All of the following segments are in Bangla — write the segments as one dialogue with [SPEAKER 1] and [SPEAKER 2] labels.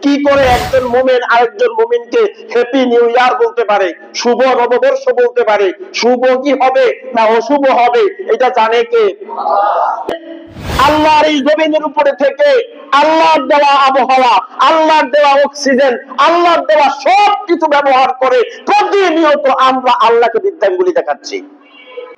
[SPEAKER 1] কি করে একজন মুমিন আরেকজন মুমিনকে হ্যাপি নিউ ইয়ার বলতে পারে, শুভ নববর্ষ বলতে পারে? শুভ কি হবে না অশুভ হবে এটা জানে কে? আল্লাহর এই জমিনের উপরে থেকে আল্লাহর দেওয়া আবহাওয়া, আল্লাহর দেওয়া অক্সিজেন, আল্লাহর দেওয়া সবকিছু ব্যবহার করে প্রতিনিয়ত আমরা আল্লাহকে বিদ্যাঙ্গুলি দেখাচ্ছি।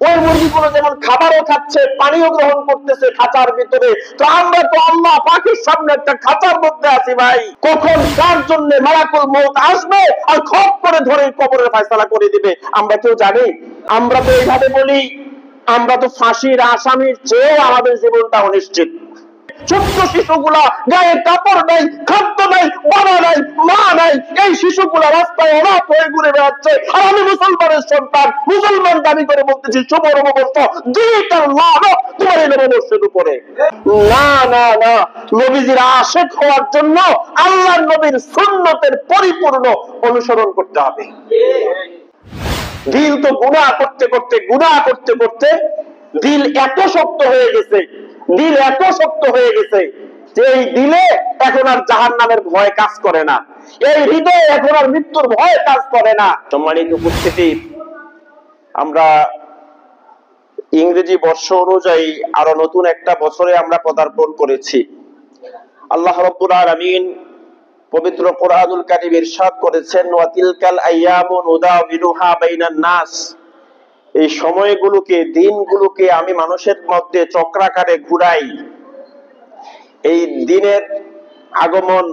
[SPEAKER 1] ওই মুরগিগুলো যেমন খাবারও খাচ্ছে, পানিও গ্রহণ করতেছে খাঁচার ভিতরে, তো আমরা তো আল্লাহ পাকের সামনে একটা খাঁচার মধ্যে আছি ভাই। কখন কার জন্য মালাকুল মউত আসবে আর খপ করে ধরে কবরের ফয়সালা করে দিবে আমরা কেউ জানি? আমরা তো এইভাবে বলি আমরা তো ফাঁসির আসামির চেয়েও আমাদের জীবনটা অনিশ্চিত। ছোট্ট শিশুগুলা গায়ে কাপড় নাই, খাদ্য নাই, বাবা নাই, মা নাই, এই শিশুগুলা রাস্তায় অনাথ হয়ে ঘুরে বেড়াচ্ছে। আর আমি মুসলমানের সন্তান, মুসলমান দাবি করে বলতেছি শুভ নববর্ষ, দুইটার লাভ তোমার এই নববর্ষের উপরে। না না না, নবীজির আশিক হওয়ার জন্য আল্লাহর নবীর সুন্নতের পরিপূর্ণ অনুসরণ করতে হবে। দিল তো গুনাহ করতে করতে দিল এত শক্ত হয়ে গেছে, দিল এত শক্ত হয়ে গেছে যে এই দিলে এখন আর জাহান্নামের ভয় কাজ করে না, এই হৃদয়ে এখন আর মৃত্যুর ভয় কাজ করে না। সম্মানিত উপস্থিতি, আমরা ইংরেজি বর্ষ অনুযায়ী আরো নতুন একটা বছরে আমরা পদার্পণ করেছি। আল্লাহ রাব্বুল আলামিন পবিত্র কোরআনুল কারীম ইরশাদ করেছেন, ওয়া তিলকাল আইয়ামু নুদাবিলুহা বাইনান নাস, এই সময়গুলোকে, দিনগুলোকে আমি মানুষের মধ্যে চক্রাকারে ঘুরাই। এই দিনের আগমন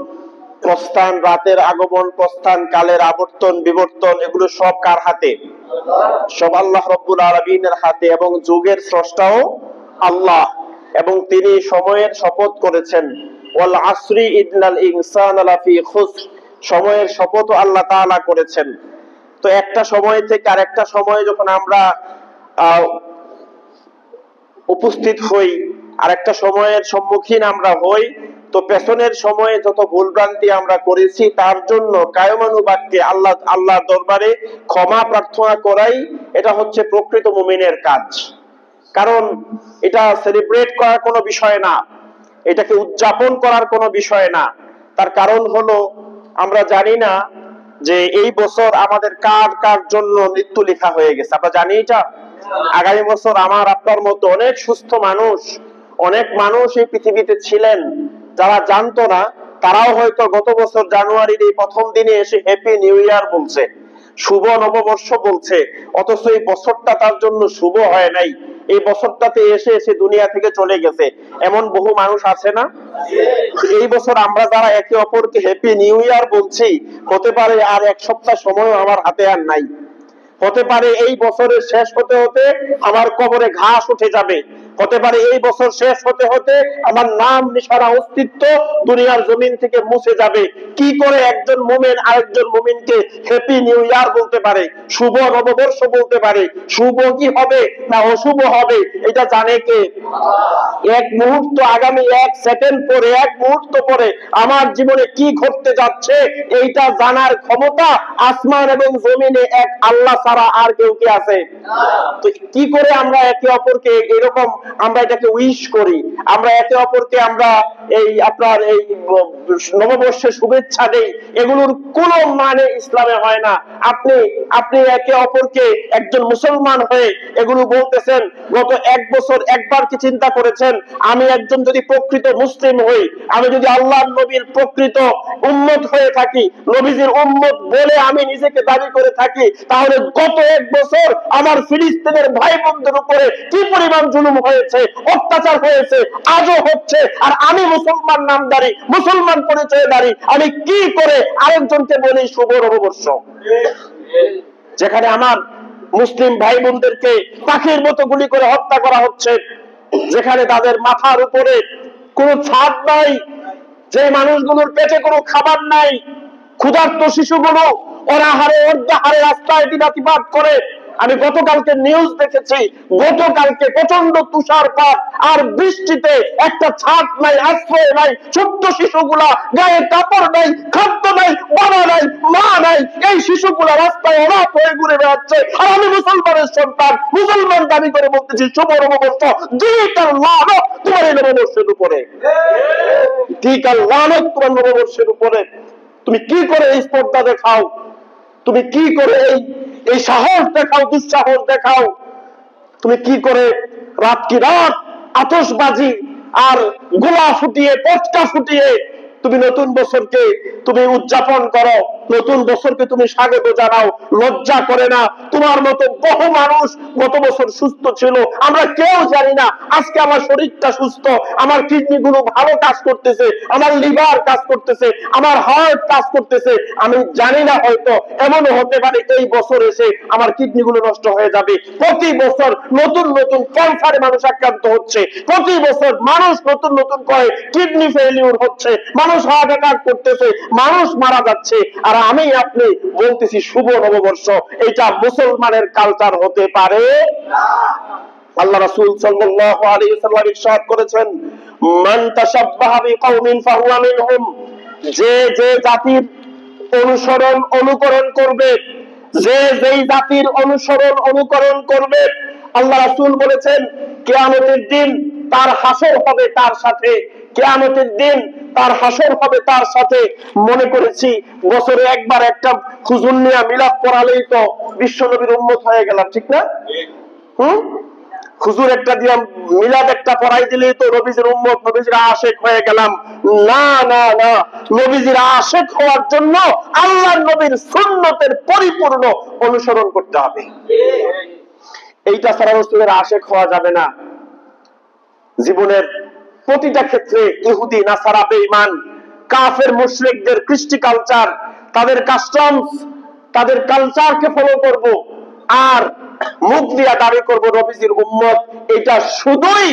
[SPEAKER 1] প্রস্থান, রাতের আগমন প্রস্থান, কালের আবর্তন বিবর্তন, এগুলো সব কার হাতে? সব আল্লাহ রাব্বুল আলামিনের হাতে। এবং যুগের স্রষ্টাও আল্লাহ, এবং তিনি সময়ের শপথ করেছেন, ওয়াল আসরি ইন্নাল ইনসানা লাফি খুসর, সময়ের শপথও আল্লাহ তাআলা করেছেন। তো একটা সময় থেকে আরেকটা সময়ে যখন আমরা উপস্থিত হই, আরেকটা সময়ের সম্মুখীন আমরা হই, তো পেছনের সময়ে যত ভুলভ্রান্তি আমরা করেছি তার জন্য কায়মানুবাক্যে আল্লাহর দরবারে ক্ষমা প্রার্থনা করাই এটা হচ্ছে প্রকৃত মুমিনের কাজ। কারণ এটা সেলিব্রেট করার কোনো বিষয় না, এটাকে উদযাপন করার কোনো বিষয় না। তার কারণ হলো আমরা জানি না যে এই বছর আমাদের কার কার জন্য মৃত্যু লেখা হয়ে গেছে। আমরা জানি এটা। আগামী বছর আমার আপনার মতো অনেক সুস্থ মানুষ, অনেক মানুষ এই পৃথিবীতে ছিলেন যারা জানতো না, তারাও হয়তো গত বছর জানুয়ারির এই প্রথম দিনে এসে হ্যাপি নিউ ইয়ার বলছে, শুভ নববর্ষ বলছে, অথচ এই বছরটা তার জন্য শুভ হয় নাই। এই বছরটাতে এসে এসে দুনিয়া থেকে চলে গেছে, এমন বহু মানুষ আছে না? এই বছর আমরা যারা একে অপরকে হ্যাপি নিউ ইয়ার বলছি, হতে পারে আর এক সপ্তাহ সময় আমার হাতে আর নাই, হতে পারে এই বছরের শেষ হতে হতে আমার কবরে ঘাস উঠে যাবে, হতে পারে এই বছর শেষ হতে হতে আমার নাম নিশানা অস্তিত্ব দুনিয়ার জমিন থেকে মুছে যাবে। কি করে একজন মুমিন আরেকজন মুমিনকে হ্যাপি নিউ ইয়ার বলতে পারে, শুভ নববর্ষ বলতে পারে? শুভ কি হবে না অশুভ হবে এটা জানে কে? এক মুহূর্ত, আগামী এক সেকেন্ড পরে, এক মুহূর্ত পরে আমার জীবনে কি ঘটতে যাচ্ছে এইটা জানার ক্ষমতা আসমান এবং জমিনে এক আল্লাহ ছাড়া আর কেউ কি আছে? তো কি করে আমরা একে অপরকে এরকম আমরা এটাকে উইশ করি, আমরা একে অপরকে আমরা এই আপনার এই নববর্ষের শুভেচ্ছা দেই, এগুলোর কোনো মানে ইসলামে হয় না। আপনি একে অপরকে একজন মুসলমান হয়ে এগুলো বলতেছেন, গত এক বছর একবার কি চিন্তা করেছেন আমি একজন যদি প্রকৃত মুসলিম হই, আমি যদি আল্লাহর নবীর প্রকৃত উম্মত হয়ে থাকি, নবীজির উম্মত বলে আমি নিজেকে দাবি করে থাকি, তাহলে গত এক বছর আমার ফিলিস্তিনের ভাই বোনদের উপরে কি পরিমাণ জুলুম হয়েছে, অত্যাচার হয়েছে, আজও হচ্ছে। আর আমি মুসলমান নামদারি, মুসলমান পরিচয়দারি, আমি কি করে আরেকজনকে বলি শুভ নববর্ষ? যেখানে আমার মুসলিম ভাই বোনদেরকে পাখির মতো গুলি করে হত্যা করা হচ্ছে, যেখানে তাদের মাথার উপরে কোনো ছাদ নাই, যে মানুষগুলোর পেটে কোনো খাবার নাই, ক্ষুধার্ত শিশুগুলো অনাহারে অর্ধাহারে রাস্তায় দিনাতিপাত করে। আমি গতকালকে নিউজ দেখেছি, গতকালকে প্রচন্ড তুষারপাত আর বৃষ্টিতে একটা ছাদ নাই, আশ্রয় নাই, ছোট্ট শিশুগুলা গায়ে কাপড় নাই, খাদ্য নাই, নাই, বাবা নাই, মা নাই, এই শিশুগুলো রাস্তায় অনাথ হয়ে ঘুরে বেড়াচ্ছে। আর আমি মুসলমানের সন্তান, মুসলমান দাবি করে বলতেছি শুভ নববর্ষ, দিকার লানত তোমার এই নববর্ষের উপরে, দিকার লানত তোমার নববর্ষের উপরে। তুমি কি করে এই স্পর্ধা দেখাও, তুমি কি করে এই সাহস দেখাও, দুঃসাহস দেখাও, তুমি কি করে রাত কি রাত আতশবাজি আর গোলা ফুটিয়ে পটকা ফুটিয়ে তুমি নতুন বছরকে তুমি উদযাপন করো, নতুন বছরকে তুমি স্বাগত জানাও, লজ্জা করে না? তোমার মতো বহু মানুষ গত বছর সুস্থ ছিল, আমরা কেউ জানি না। আজকে আমার শরীরটা সুস্থ, আমার কিডনি গুলো ভালো কাজ করতেছে, আমার লিভার কাজ করতেছে, আমার হার্ট কাজ করতেছে। আমি জানি না, হয়তো এমনও হতে পারে এই বছর এসে আমার কিডনি গুলো নষ্ট হয়ে যাবে। প্রতি বছর নতুন নতুন ক্যান্সারে মানুষ আক্রান্ত হচ্ছে, প্রতি বছর মানুষ নতুন নতুন করে কিডনি ফেলিউর হচ্ছে, মানুষ হার্ট অ্যাটাক করতেছে, মানুষ মারা যাচ্ছে। আর আমি আপনি বলতেছি শুভ নববর্ষ। এটা মুসলমানের কালচার হতে পারে না। আল্লাহ রাসূল সাল্লাল্লাহু আলাইহি ওয়াসাল্লাম ইরশাদ করেছেন, মান তাশাব্বাহা বিকাউমিন ফাহুয়া মিনহুম, যে যে জাতির অনুসরণ অনুকরণ করবে, যে যেই জাতির অনুসরণ অনুকরণ করবে, আল্লাহ রাসূল বলেছেন কিয়ামতের দিন তার হাসর হবে তার সাথে, কিয়ামতের দিন তার হাসর হবে তার সাথে। মনে করেছি বছরে একবার একটা হুজুর নিয়া মিলাদ পড়ালেই তো বিশ্ব নবীর উম্মত হয়ে গেলাম, ঠিক না? হুজুর একটা দিলাম, মিলাদ একটা পড়াই দিলেই তো নবীজির উম্মত, নবীজির আশিক হয়ে গেলাম। না না না, নবীজির আশিক হওয়ার জন্য আল্লাহর নবীর সুন্নতের পরিপূর্ণ অনুসরণ করতে হবে। এইটা ছাড়া রাসূলের আশিক হওয়া যাবে না। জীবনের প্রতিটা ক্ষেত্রে ইহুদি, নাসারা, বেঈমান, কাফের, মুশরিকদের কৃষ্টি কালচার, তাদের কাস্টমস, তাদের কালচারকে ফলো করব, আর মুখ দিয়া দাবি করব নবীজির উম্মত। এটা শুধুই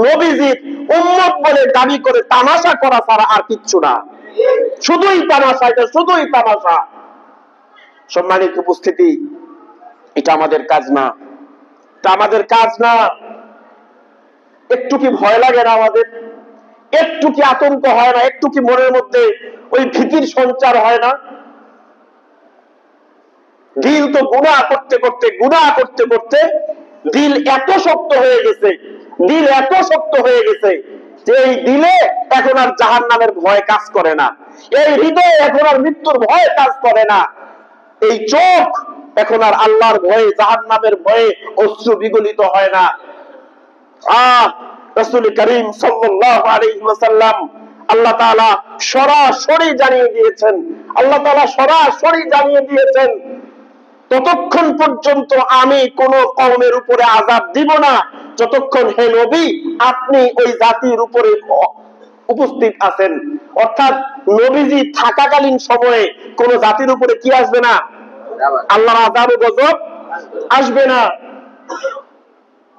[SPEAKER 1] নবীজির উম্মত বলে দাবি করে তামাশা করা ছাড়া আর কিচ্ছু না। শুধুই তামাশা, এটা শুধুই তামাশা। সম্মানিত উপস্থিতি, এটা আমাদের কাজ না, এটা আমাদের কাজ না। একটু কি ভয় লাগে না আমাদের? একটু কি আতঙ্ক হয় না? একটু কি মনের মধ্যে ওই ভীতির সঞ্চার হয় না? দিল তো গুনাহ করতে করতে দিল এত শক্ত হয়ে গেছে, দিল এত শক্ত হয়ে গেছে যে এই দিলে এখন আর জাহান্নামের ভয় কাজ করে না, এই হৃদয়ে এখন আর মৃত্যুর ভয় কাজ করে না, এই চোখ এখন আর আল্লাহর ভয়ে, জাহান্নামের ভয়ে অশ্রু বিগলিত হয় না। রাসূল করিম সাল্লাল্লাহু আলাইহি ওয়াসাল্লাম আল্লাহ তাআলা সরাসরি জানিয়ে দিয়েছেন, আল্লাহ তাআলা সরাসরি জানিয়ে দিয়েছেন, ততক্ষণ পর্যন্ত আমি কোন কওমের উপরে আযাব দিব না যতক্ষণ হে নবী আপনি ওই জাতির উপরে উপস্থিত আছেন। অর্থাৎ নবীজি থাকাকালীন সময়ে কোন জাতির উপরে কি আসবে না? আল্লাহর আযাব ও গজব আসবে না।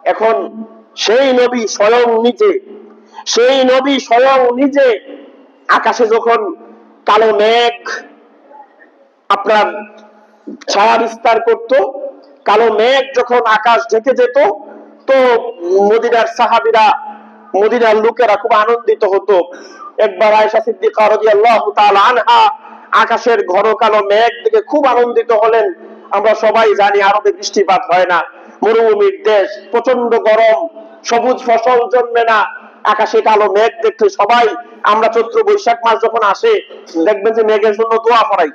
[SPEAKER 1] এখন সেই নবী স্বয়ং নিজে আকাশে যখন কালো মেঘ আপনার ছায়া বিস্তার করত, কালো মেঘ যখন আকাশ ঢেকে যেত, তো মদিনার সাহাবীরা, মদিনার লোকেরা খুব আনন্দিত হতো। একবার আয়েশা সিদ্দিকা রাদিয়াল্লাহু তাআলা আনহা আকাশের ঘন কালো মেঘ দেখে খুব আনন্দিত হলেন। আমরা সবাই জানি আরবে বৃষ্টিপাত হয় না, মরুভূমির দেশ, প্রচন্ড গরম, সবুজ ফসল জন্মে না। আকাশে কালো মেঘ দেখলে সবাই, আমরা চৈত্র বৈশাখ মাস যখন আসে দেখবেন যে মেঘের জন্য দোয়া করাই,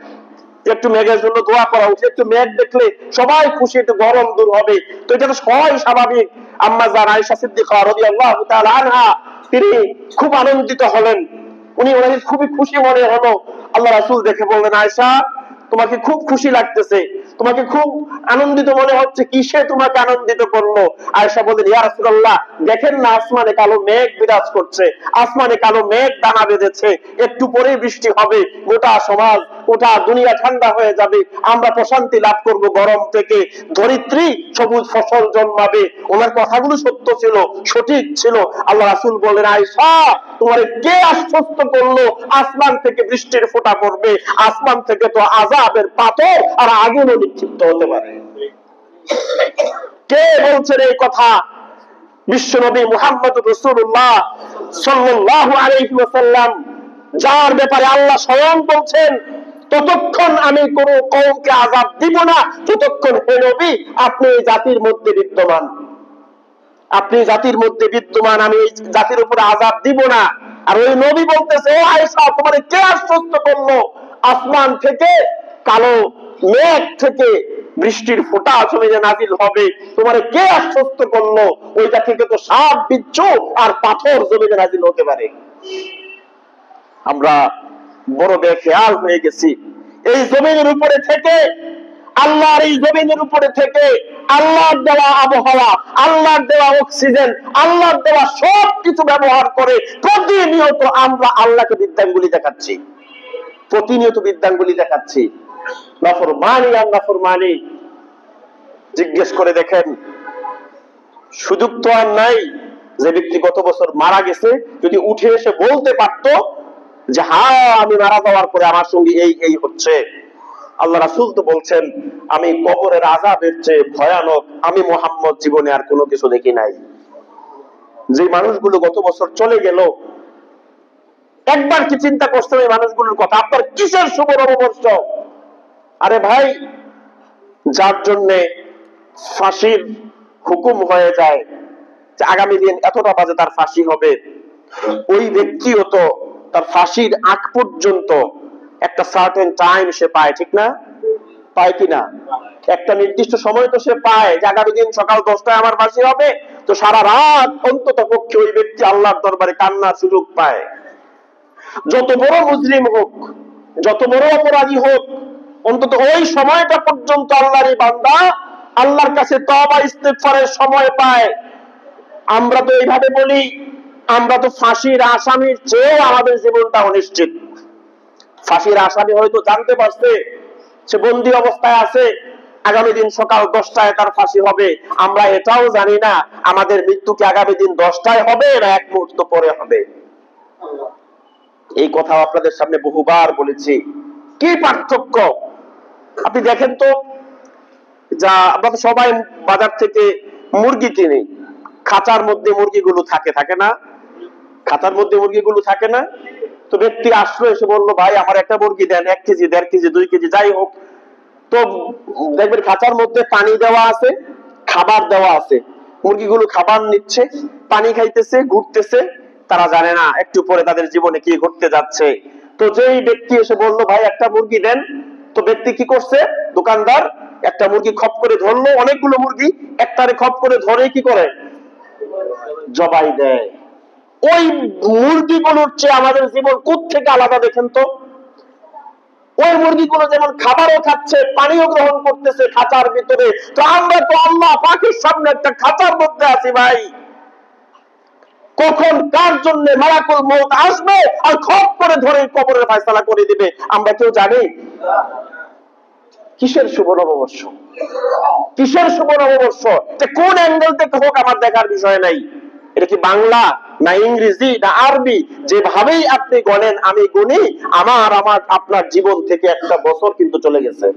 [SPEAKER 1] একটু মেঘের জন্য দোয়া করা উচিত। একটু মেঘ দেখলে সবাই খুশি, একটু গরম দূর হবে। তো এটা তো সবাই স্বাভাবিক। আম্মা জান আয়েশা সিদ্দিকা রাদিয়াল্লাহু তাআলা আনহা তিনি খুব আনন্দিত হলেন, উনি খুবই খুশি মনে হলো। আল্লাহ রাসূল দেখে বললেন, আয়েশা তোমাকে খুব খুশি লাগতেছে, তোমাকে খুব আনন্দিত মনে হচ্ছে, কিসে তোমাকে আনন্দিত করলো? আয়েশা বললেন, ইয়া রাসূলুল্লাহ দেখেন না আসমানে কালো মেঘ বিরাজ করছে, আসমানে কালো মেঘ দানা বেঁধেছে, একটু পরেই বৃষ্টি হবে, গোটা সমাজ, গোটা দুনিয়া ঠান্ডা হয়ে যাবে, আমরা প্রশান্তি লাভ করব গরম থেকে, ধরিত্রী সবুজ ফসল জন্মাবে। ওনার কথাগুলো সত্য ছিল, সঠিক ছিল। আল্লাহ রাসূল বললেন, আয়েশা তোমার কে আশ্বস্ত করলো আসমান থেকে বৃষ্টির ফোঁটা পড়বে? আসমান থেকে তো আযাবের পাথর আর আগুনও নিক্ষিপ্ত হতে পারে। কে বলছেন এই কথা? বিশ্বনবী মুহাম্মদ রাসূলুল্লাহ সাল্লাল্লাহু আলাইহি ওয়াসাল্লাম, যার ব্যাপারে আল্লাহ স্বয়ং বলছেন ততক্ষণ আমি কোন কওমকে আযাব দিব না যতক্ষণ হে নবী আপনি এই জাতির মধ্যে বিদ্যমান। আপনি জাতির মধ্যে বিদ্যমান, আমি এই জাতির উপরে আযাব দিব না। আর ওই নবী বলতেছে, ও আয়েশা, তোমারে কে আশ্বস্ত করলো আসমান থেকে কালো মেঘ থেকে বৃষ্টির ফোঁটা জমিনে নাজিল হবে? তোমারে কে আশ্বস্ত করলো ওইটা থেকে তো সাপ বিচ্ছু আর পাথর জমিনে নাজিল হতে পারে? আমরা বড় বেখেয়াল হয়ে গেছি। এই জমিনের উপরে থেকে, আল্লাহর এই জমিনের উপরে থেকে আল্লাহর দেওয়া আবহাওয়া, আল্লাহর দেওয়া অক্সিজেন, আল্লাহর দেওয়া সবকিছু ব্যবহার করে প্রতিনিয়ত আমরা আল্লাহকে বিদ্যাঙ্গুলি দেখাচ্ছি, প্রতিনিয়ত বিদ্যাঙ্গুলি দেখাচ্ছি। নাফরমানি আর নাফরমানি। জিজ্ঞেস করে দেখেন, সুযোগ তো আর নাই। যে ব্যক্তি গত বছর মারা গেছে যদি উঠে এসে বলতে পারতো যে হ্যাঁ আমি মারা যাওয়ার পরে আমার সঙ্গে এই এই হচ্ছে, আল্লাহ রাসূল তো বলছেন আমি কবরের আযাবের চেয়ে ভয়ানক আমি মুহাম্মদ জীবনে আর কোনো কিছু দেখি নাই। যে মানুষগুলো গত বছর চলে গেল, একবার কি চিন্তা করছেন এই মানুষগুলোর কথা? আপনার কিসের শুভ নববর্ষ? আরে ভাই, যার জন্য ফাঁসির হুকুম হয়ে যায় যে আগামী দিন এতটা বাজে তার ফাঁসি হবে, ওই ব্যক্তিও তো তার ফাঁসির আগ পর্যন্ত একটা সার্টেন টাইম সে পায়, ঠিক না? পায় কিনা? একটা নির্দিষ্ট সময় তো সে পায় যে আগামী দিন সকাল 10টায় আমার ফাঁসি হবে। তো সারা রাত অন্তত পক্ষে ওই ব্যক্তি আল্লাহর দরবারে কান্নার সুযোগ পায়। যত বড় মুজরিম হোক, যত বড় অপরাধী হোক, অন্তত ওই সময়টা পর্যন্ত আল্লাহর বান্দা আল্লাহর কাছে তওবা ইস্তেগফারের সময় পায়। আমরা তো এইভাবে বলি, আমরা তো ফাঁসির আসামির চেয়েও আমাদের জীবনটা অনিশ্চিত। ফাঁসির আসামি হয়তো জানতে পারছে সে বন্দী অবস্থায় আছে, আগামী দিন সকাল 10টায় তার ফাঁসি হবে। আমরা এটাও জানি না আমাদের মৃত্যু কি আগামী দিন 10টায় হবে না এক মুহূর্ত পরে হবে। এই কথা আপনাদের সামনে বহুবার বলেছি। কি পার্থক্য আপনি দেখেন তো, যা আমরা তো সবাই বাজার থেকে মুরগি কিনি, খাঁচার মধ্যে মুরগিগুলো থাকে, থাকে না? খাঁচার মধ্যে মুরগিগুলো থাকে না? তো ব্যক্তি আসলো, এসে বললো ভাই আমার একটা মুরগি দেন, 1 কেজি 1.5 কেজি 2 কেজি যাই হোক। তো দেখবেন খাঁচার মধ্যে পানি দেওয়া আছে, খাবার দেওয়া আছে, মুরগিগুলো খাবার নিচ্ছে, পানি খাইতেছে, ঘুরতেছে, তারা জানে না একটু পরে তাদের জীবনে কি ঘটতে যাচ্ছে। তো যেই ব্যক্তি এসে বললো ভাই একটা মুরগি দেন, তো ব্যক্তি কি করছে, দোকানদার একটা মুরগি খপ করে ধরলো, অনেকগুলো মুরগি একটারে খপ করে ধরে কি করে জবাই দেয়। ওই মুরগিগুলোর চেয়ে আমাদের জীবন কোত্থেকে আলাদা দেখেন তো। ওই মুরগিগুলো যেমন খাবারও খাচ্ছে, পানিও গ্রহণ করতেছে খাঁচার ভিতরে, তো আমরা তো আল্লাহ পাকের সামনে একটা খাঁচার মধ্যে আছি ভাই। কখন কার জন্য মালাকুল মউত আসবে আর খপ করে ধরে কবরের ফয়সালা করে দিবে আমরা কেউ জানি? কিসের শুভ নববর্ষ? কিসের শুভ নববর্ষ? কোন অ্যাঙ্গেল থেকে হোক আমার দেখার বিষয় নাই। এটা কি বাংলা না ইংরেজি না আরবি, যেভাবেই আপনি গণেন আমি গুনি, আমার আপনার জীবন থেকে একটা বছর কিন্তু চলে গেছে।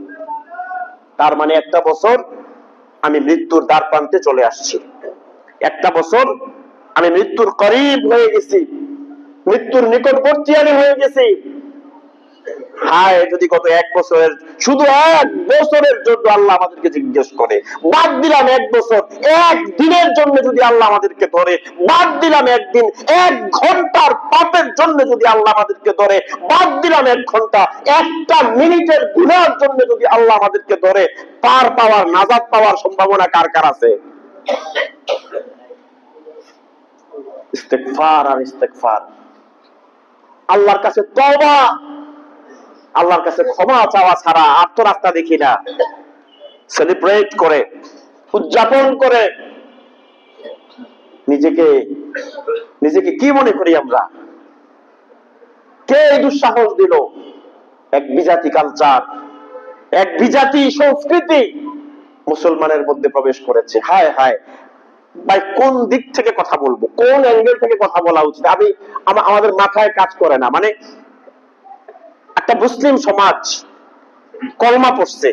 [SPEAKER 1] তার মানে একটা বছর আমি মৃত্যুর দ্বার প্রান্তে চলে আসছি, একটা বছর আমি মৃত্যুর করিব হয়ে গেছি, মৃত্যুর নিকটবর্তী আমি হয়ে গেছি। হায় যদি গত 1 বছরের, শুধু 1 বছরের জন্য আল্লাহ আমাদেরকে জিজ্ঞেস করে, বাদ দিলাম 1 বছর, 1 দিনের জন্য যদি আল্লাহ আমাদেরকে ধরে, বাদ দিলাম 1 দিন, 1 ঘন্টার পাপের জন্য যদি আল্লাহ আমাদেরকে ধরে, বাদ দিলাম 1 ঘন্টা, 1টা মিনিটের গুনাহের জন্য যদি আল্লাহ আমাদেরকে ধরে, পার পাওয়ার, নাজাত পাওয়ার সম্ভাবনা কার কার আছে? ইস্তেগফার আর ইস্তেগফার, আল্লাহর কাছে তওবা, আল্লাহর কাছে ক্ষমা চাওয়া ছাড়া আর তো রাস্তা দেখি না। সেলিব্রেট করে, উদযাপন করে নিজেকে কি মনে করি আমরা? কে এই দুঃসাহস দিল? এক বিজাতি কালচার, এক বিজাতি সংস্কৃতি মুসলমানের মধ্যে প্রবেশ করেছে। হায় হায় ভাই, কোন দিক থেকে কথা বলবো, কোন অ্যাঙ্গেল থেকে কথা বলা উচিত আমি আমাদের মাথায় কাজ করে না। মানে একটা মুসলিম সমাজ কলমা পড়ছে,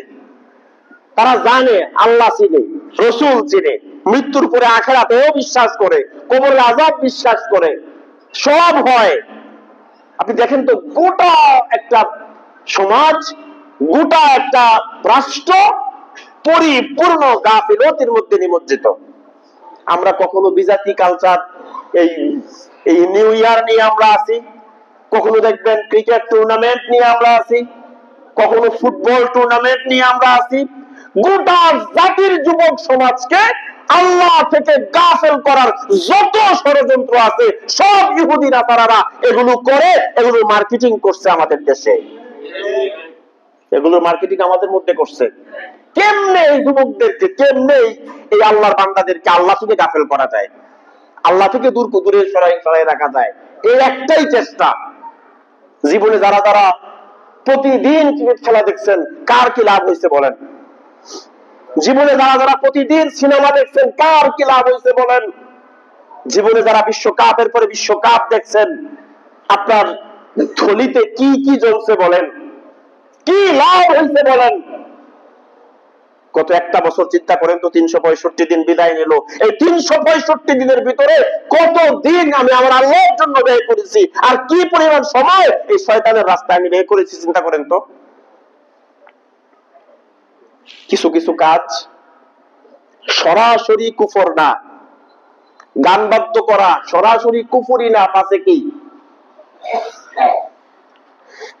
[SPEAKER 1] তারা জানে আল্লাহ চিনে, রসুল চিনে, মৃত্যুর পরে আখিরাতেও বিশ্বাস করে, কবরের আযাব বিশ্বাস করে, সব হয়। আপনি দেখেন তো গোটা একটা সমাজ, গোটা একটা রাষ্ট্র পরিপূর্ণ গাফিলতির মধ্যে নিমজ্জিত। আমরা কখনো বিজাতি কালচার, এই এই নিউ ইয়ার নিয়ে আমরা আছি, কখনো দেখবেন ক্রিকেট টুর্নামেন্ট নিয়ে আমরা আছি, কখনো ফুটবল টুর্নামেন্ট নিয়ে আমরা আছি। গোটা জাতির যুবক সমাজকে আল্লাহ থেকে গাফেল করার যত ষড়যন্ত্র আছে সব ইহুদি নাসারারা এগুলো করে, এগুলো মার্কেটিং করছে আমাদের দেশে, এগুলো মার্কেটিং আমাদের মধ্যে করছে। কেমনে এই যুবকদেরকে, কেমনে এই আল্লাহর বান্দাদেরকে আল্লাহ থেকে গাফেল করা যায়, আল্লাহ থেকে দূরে সরাই রাখা যায়, এই একটাই চেষ্টা। জীবনে যারা যারা প্রতিদিন ক্রিকেট খেলা দেখছেন, কার কি লাভ হয়েছে বলেন? জীবনে যারা যারা প্রতিদিন সিনেমা দেখছেন, কার কি লাভ হয়েছে বলেন? জীবনে যারা বিশ্বকাপের পরে বিশ্বকাপ দেখছেন, আপনার থলিতে কি কি জ্বলছে বলেন? কি লাভ হয়েছে বলেন? গত একটা বছর চিন্তা করেন তো, 365 দিন বিদায় নিল। এই 365 দিনের ভিতরে কত দিন আমি আমার আল্লাহর জন্য ব্যয় করেছি, আর কি পরিমাণ সময় এই শয়তানের রাস্তায় আমি ব্যয় করেছি, চিন্তা করেন তো। কিছু কিছু কাজ সরাসরি কুফর না, গান বাদ্য করা সরাসরি কুফরি না, পাশে কি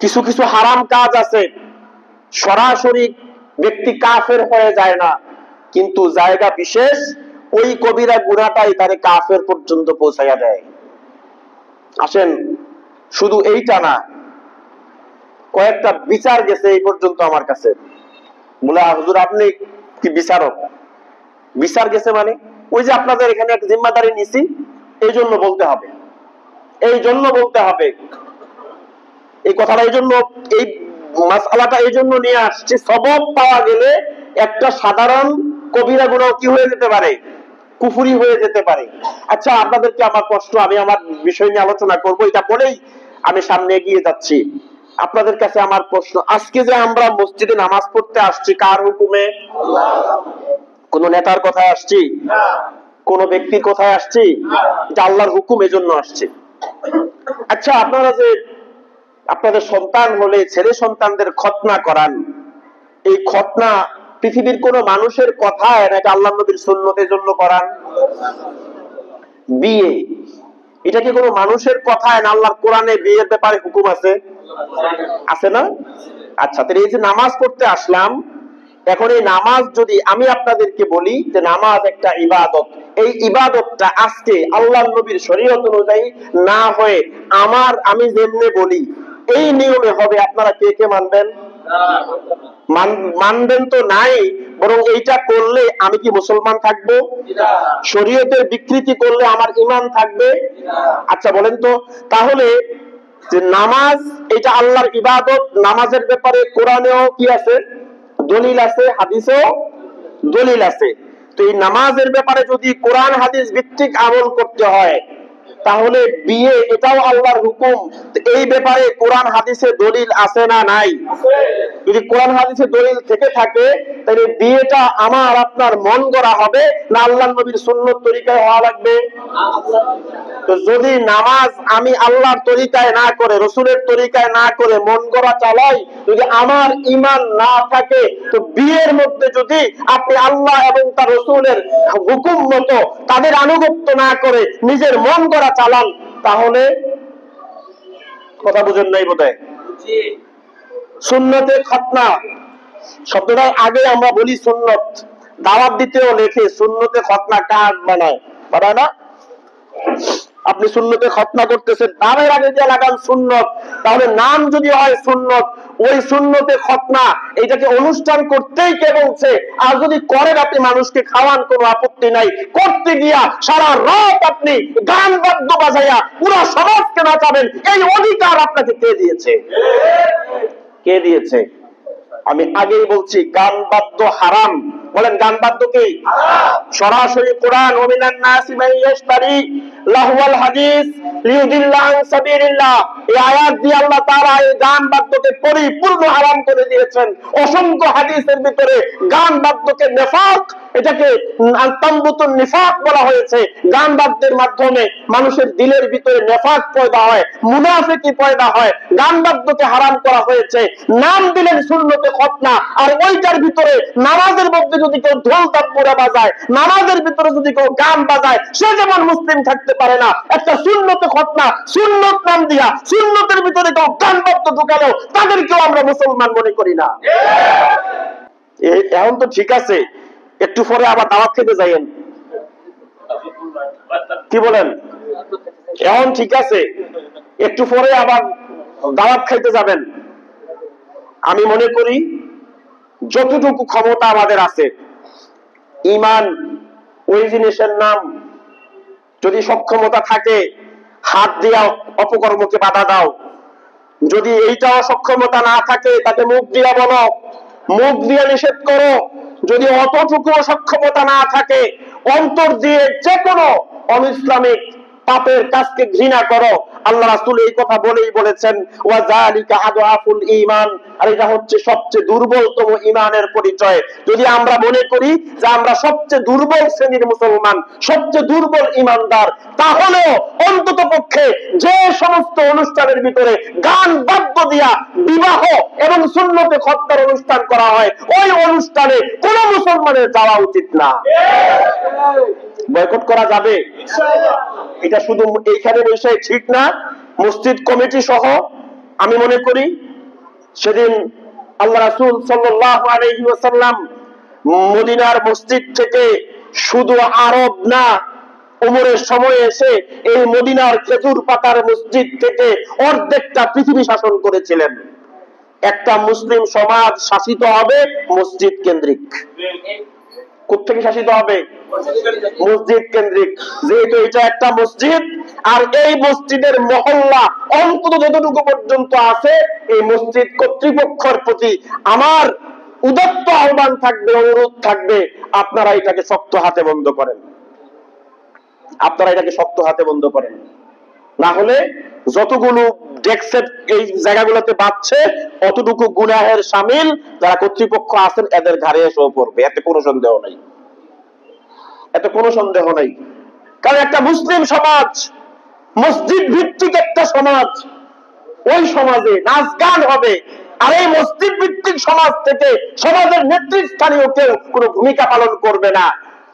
[SPEAKER 1] কিছু কিছু হারাম কাজ আছে সরাসরি ব্যক্তি কাফের হয়ে যায় না, কিন্তু জায়গা বিশেষ ওই কবিরা গুনাহটাই তারে কাফের পর্যন্ত পৌঁছাইয়া দেয়। আসেন, শুধু এইটা না, কয়েকটা বিচার গেছে এই পর্যন্ত আমার কাছে। বলে হুজুর আপনি কি বিচারক? বিচার গেছে মানে ওই যে আপনাদের এখানে এক জিম্মাদারি নিছি, এই জন্য বলতে হবে, এই জন্য বলতে হবে। এই কথাটা এই জন্য, এই মাসআলাটা এই জন্য নিয়ে আসছি, সবব পাওয়া গেলে একটা সাধারণ কবিরা গুনাহ কি হয়ে যেতে পারে, কুফরি হয়ে যেতে পারে। আচ্ছা, আপনাদেরকে আমার প্রশ্ন, আমি আমার বিষয় নিয়ে আলোচনা করব, এটা বলেই আমি সামনে এগিয়ে যাচ্ছি। আপনাদের কাছে আমার প্রশ্ন, আজকে যে আমরা মসজিদে নামাজ পড়তে আসছি, কার হুকুমে? কোন নেতার কথায় আসছি? কোন ব্যক্তির কথায় আসছি? এটা আল্লাহর হুকুম, এজন্য আসছে। আচ্ছা, আপনারা যে আপনাদের সন্তান হলে ছেলে সন্তানদের খতনা করান, এই খতনা পৃথিবীর কোন মানুষের কথায় নাকি আল্লাহ নবীর সুন্নতের জন্য করান? বিয়ে, এটা কি কোনো মানুষের কথায় না আল্লাহর কোরআনে বিয়ের ব্যাপারে হুকুম আছে? আছে না? আচ্ছা, তাহলে এই যে নামাজ পড়তে আসলাম, এখন এই নামাজ যদি আমি আপনাদেরকে বলি যে নামাজ একটা ইবাদত, এই ইবাদতটা আজকে আল্লাহর নবীর শরীয়ত অনুযায়ী না হয়ে আমি যেমনে বলি এই নিয়মে হবে, আপনারা কে কে মানবেন? মানবেন তো নাই, বরং এইটা করলে আমি কি মুসলমান থাকবো? শরীয়তের বিকৃতি করলে আমার ঈমান থাকবে? আচ্ছা বলেন তো, তাহলে যে নামাজ এটা আল্লাহর ইবাদত, নামাজের ব্যাপারে কোরআনেও কি আছে? দলিল আছে, হাদিসেও দলিল আছে। তো এই নামাজের ব্যাপারে যদি কোরআন হাদিস ভিত্তিক আমল করতে হয়, তাহলে বিয়ে এটাও আল্লাহর হুকুম। এই ব্যাপারে কোরআন হাদিসে দলিল আছে না নাই? যদি কোরআন হাদিসে দলিল থেকে থাকে, তাহলে বিয়েটা আমার আপনার মন গড়া হবে না আল্লাহর নবীর সুন্নত তরিকায় হওয়া লাগবে? তো যদি নামাজ আমি আল্লাহর তরিকায় না করে, রসুলের তরিকায় না করে মন গড়া চালাই, যদি আমার ঈমান না থাকে, তো বিয়ের মধ্যে যদি আপনি আল্লাহ এবং তার রসুলের হুকুম মতো তাদের আনুগত্য না করে নিজের মন গড়া চালান, তাহলে কথা বুঝেন নাই বোধহয়। সুন্নতে খতনা শব্দটা আগে আমরা বলি সুন্নত, দাওয়াত দিতেও লেখে সুন্নতে খতনা কার্ড বানায় না? আপনি সুন্নতে খতনা করতেছেন, নামের আগে দিয়ে লাগান সুন্নত, তাহলে নাম যদি হয় সুন্নত, ওই সুন্নতে খতনা এটাকে অনুষ্ঠান করতেই কে বলছে? আর যদি করেন আপনি মানুষকে খাওয়ান, কোনো আপত্তি নাই। করতে গিয়া সারা রাত আপনি গান বাদ্য বাজাইয়া পুরো সমাজকে নাচাবেন, এই অধিকার আপনাকে কে দিয়েছে? কে দিয়েছে? আমি আগেই বলছি, গান বাদ্য হারাম। বলেন গান বাদ্য কি? সরাসরি কোরআন, ওমিনান নাসি মান ইয়াশতারি লাহওয়াল হাদিস লিউদিল্লা আন সাবিলিল্লাহ। এই আয়াত দিয়ে আল্লাহ তাআলা এই গান বাদ্যকে পরিপূর্ণ হারাম করে দিয়েছেন। অসংখ্য হাদিসের ভিতরে গান বাদ্যকে নেফাক, এটাকে তামবুতুন নিফাক বলা হয়েছে। গান বাদ্যের মাধ্যমে মানুষের দিলের ভিতরে নেফাক পয়দা হয়, মুনাফিকি পয়দা হয়। গান বাদ্যকে হারাম করা হয়েছে। নাম দিলেন সুন্নতে খতনা, আর ওইটার ভিতরে নামাজের মধ্যে যদি কেউ ঢোল তানপুরা বাজায়, নামাজের ভিতরে যদি কেউ গান বাজায়, সে যেমন মুসলিম থাকতে পারে না। একটা সুন্নতে খতনা, সুন্নত নাম দিয়া সুন্নতের ভিতরে কেউ গান বাদ্য ঢুকালো, তাদেরকেও আমরা মুসলমান মনে করি না। এখন তো ঠিক আছে, একটু পরে আবার দাওয়াত খেতে যাইয়েন, কি বলেন? এখন ঠিক আছে, একটু পরে আবার দাওয়াত খাইতে যাবেন। আমি মনে করি যতটুকু ক্ষমতা আমাদের আছে, ঈমান ওই জিনিসের নাম, যদি সক্ষমতা থাকে হাত দিয়া অপকর্মকে বাধা দাও, যদি এইটাও সক্ষমতা না থাকে তাকে মুখ দিয়া বলো, মুখ দিয়ে নিষেধ করো। যদি অতটুকু সক্ষমতা না থাকে অন্তর দিয়ে যে কোনো অনইসলামিক পাপের কাজকে ঘৃণা করো। আল্লাহ রাসূল এই কথা বলেই বলেছেন, ওয়া যালিকা আদআফুল ঈমান, আর এটা হচ্ছে সবচেয়ে দুর্বলতম ঈমানের পরিচয়। যদি আমরা মনে করি যে আমরা সবচেয়ে দুর্বল শ্রেণীর মুসলমান, সবচেয়ে দুর্বল ঈমানদার, তাহলে অন্ততপক্ষে যে সমস্ত অনুষ্ঠানের ভিতরে গান বাদ্য দিয়া বিবাহ এবং সুন্নতে খতনার অনুষ্ঠান করা হয়, ওই অনুষ্ঠানে কোন মুসলমানের যাওয়া উচিত না। বয়কট করা যাবে ইনশাআল্লাহ। এটা শুধু এইখানে বসে ঠিক না, মসজিদ কমিটি সহ আমি মনে করি সেদিন আল্লাহ রাসূল সাল্লাল্লাহু আলাইহি ওয়াসাল্লাম মদিনার মসজিদ থেকে শুধু আরব না, উমরের সময় এসে এই মদিনার খেজুর পাতার মসজিদ থেকে অর্ধেকটা পৃথিবী শাসন করেছিলেন। একটা মুসলিম সমাজ শাসিত হবে মসজিদ কেন্দ্রিক। কোত্থেকে শাসিত হবে? মসজিদ কেন্দ্রিক। যেহেতু এটা একটা মসজিদ, আর এই মসজিদের মহল্লা অন্তত যতটুকু পর্যন্ত আছে, এই মসজিদ কর্তৃপক্ষের প্রতি আমার উদাত্ত আহ্বান থাকবে, অনুরোধ থাকবে, আপনারা এটাকে শক্ত হাতে বন্ধ করেন। আপনারা এটাকে শক্ত হাতে বন্ধ করেন, না হলে যতগুলো ডেস্কের এই জায়গাগুলোতে বাঁচছে অতটুকু গুনাহের শামিল যারা কর্তৃপক্ষ আছেন এদের ঘাড়ে এসেও পড়বে, এতে কোনো সন্দেহ নাই, এতে কোনো সন্দেহ নাই। কারণ একটা মুসলিম সমাজ, মসজিদ ভিত্তিক একটা সমাজ, ওই সমাজে নাচ গান হবে, আর এই মসজিদ ভিত্তিক সমাজ থেকে সমাজের নেতৃস্থানীয় কেউ কোনো ভূমিকা পালন করবে না,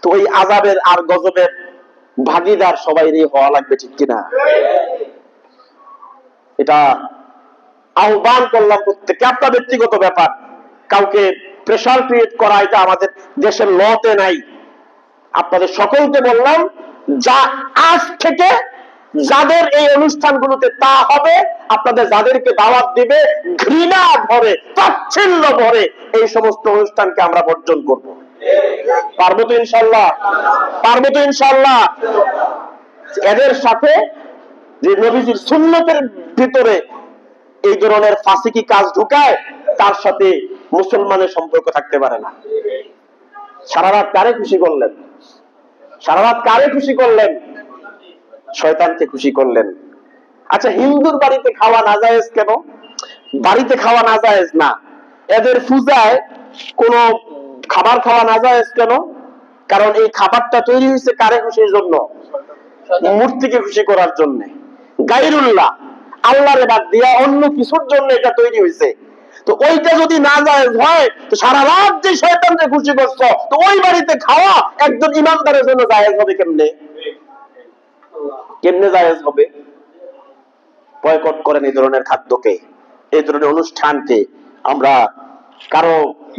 [SPEAKER 1] তো ওই আযাবের আর গজবের ভাগীদার সবাইরই হওয়া লাগবে, ঠিক কিনা? এটা আহ্বান করলাম প্রত্যেককে। আপনার ব্যক্তিগত ব্যাপার, কাউকে প্রেসার ক্রিয়েট করা এটা আমাদের দেশের লতে নাই। আপনাদের সকলকে বললাম, যা আজ থেকে যাদের এই অনুষ্ঠানগুলোতে তা হবে, আপনাদের যাদেরকে দাওয়াত দিবে ঘৃণা ভরে, তাচ্ছিল্য ভরে এই সমস্ত অনুষ্ঠানকে আমরা বর্জন করব। পারবো তো ইনশাআল্লাহ? পারবো তো ইনশাআল্লাহ? এদের সাথে যে নবীজির সুন্নতের ভিতরে এই ধরনের ফাসিকি কাজ ঢুকায়, তার সাথে মুসলমানের সম্পর্ক থাকতে পারে না। সারা রাত কারে খুশি করলেন? সারা রাত কারে খুশি করলেন? শয়তানকে খুশি করলেন। আচ্ছা, হিন্দুর বাড়িতে খাওয়া নাজায়েজ কেন? বাড়িতে খাওয়া নাজায়েজ না, এদের পূজায় কোন খাবার খাওয়া নাজায়েজ কেন? কারণ এই খাবারটা তৈরি হয়েছে কারে খুশির জন্য? মূর্তিকে খুশি করার জন্য। গায়রুল্লাহ, আল্লাহরে বাদ দিয়া অন্য কিছুর জন্য এটা তৈরি হয়েছে। তো ওইটা যদি নাজায়েজ হয়, তো সারা রাত যে শয়তানকে খুশি করছো, তো ওই বাড়িতে খাওয়া একজন ইমানদারের জন্য জায়েজ হবে কেমনে? কেমনে জায়েজ হবে? বয়কট করেন এই ধরনের খাদ্যকে, এই ধরনের অনুষ্ঠানকে। আমরা কারো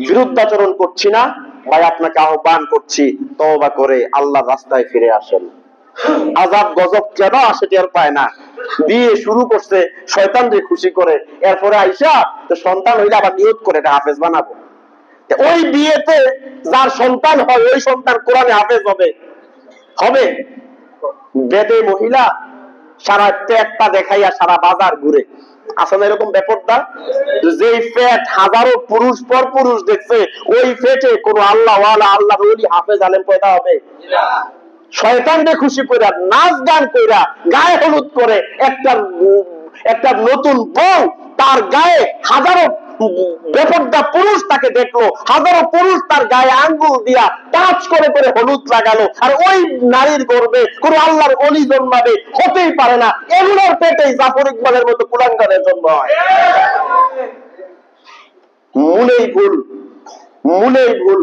[SPEAKER 1] বিরুদ্ধাচরণ করছি না ভাই, আপনাকে আহ্বান করছি তওবা করে আল্লাহর রাস্তায় ফিরে আসেন। আযাব গজব কেন আসে টের পায় না, বিয়ে শুরু করছে শয়তানকে খুশি করে, এরপরে আইসা তো সন্তান হইলে আবার নিয়ত করে এটা হাফেজ বানাবো। ওই বিয়েতে যার সন্তান হয়, ওই সন্তান কোরআনে হাফেজ হবে? হবে? বেদে মহিলা সারা পেটটা দেখাইয়া সারা বাজার ঘুরে, আসলে এরকম ব্যাপারটা, যেই পেট হাজারো পুরুষ পর পুরুষ দেখছে, ওই পেটে কোন আল্লাহ ওয়ালা, আল্লাহর ওলি, হাফেজ আলেম পয়দা হবে? শয়তানকে খুশি কইরা নাচ গান কইরা গায়ে হলুদ করে একটা নতুন বউ তার গায়ে হাজারো বেপরদা পুরুষ তাকে দেখলো, হাজারো পুরুষ তার গায়ে আঙ্গুল দিয়া টাচ করে করে হলুদ লাগালো, আর ওই নারীর গর্ভে কোন আল্লাহর ওলি জন্মাবে হতেই পারে না। এগুলোর পেটেই জাফর ইকবালের মতো কুলাঙ্গারের জন্ম হয়। মূলেই ভুল, মূলেই ভুল।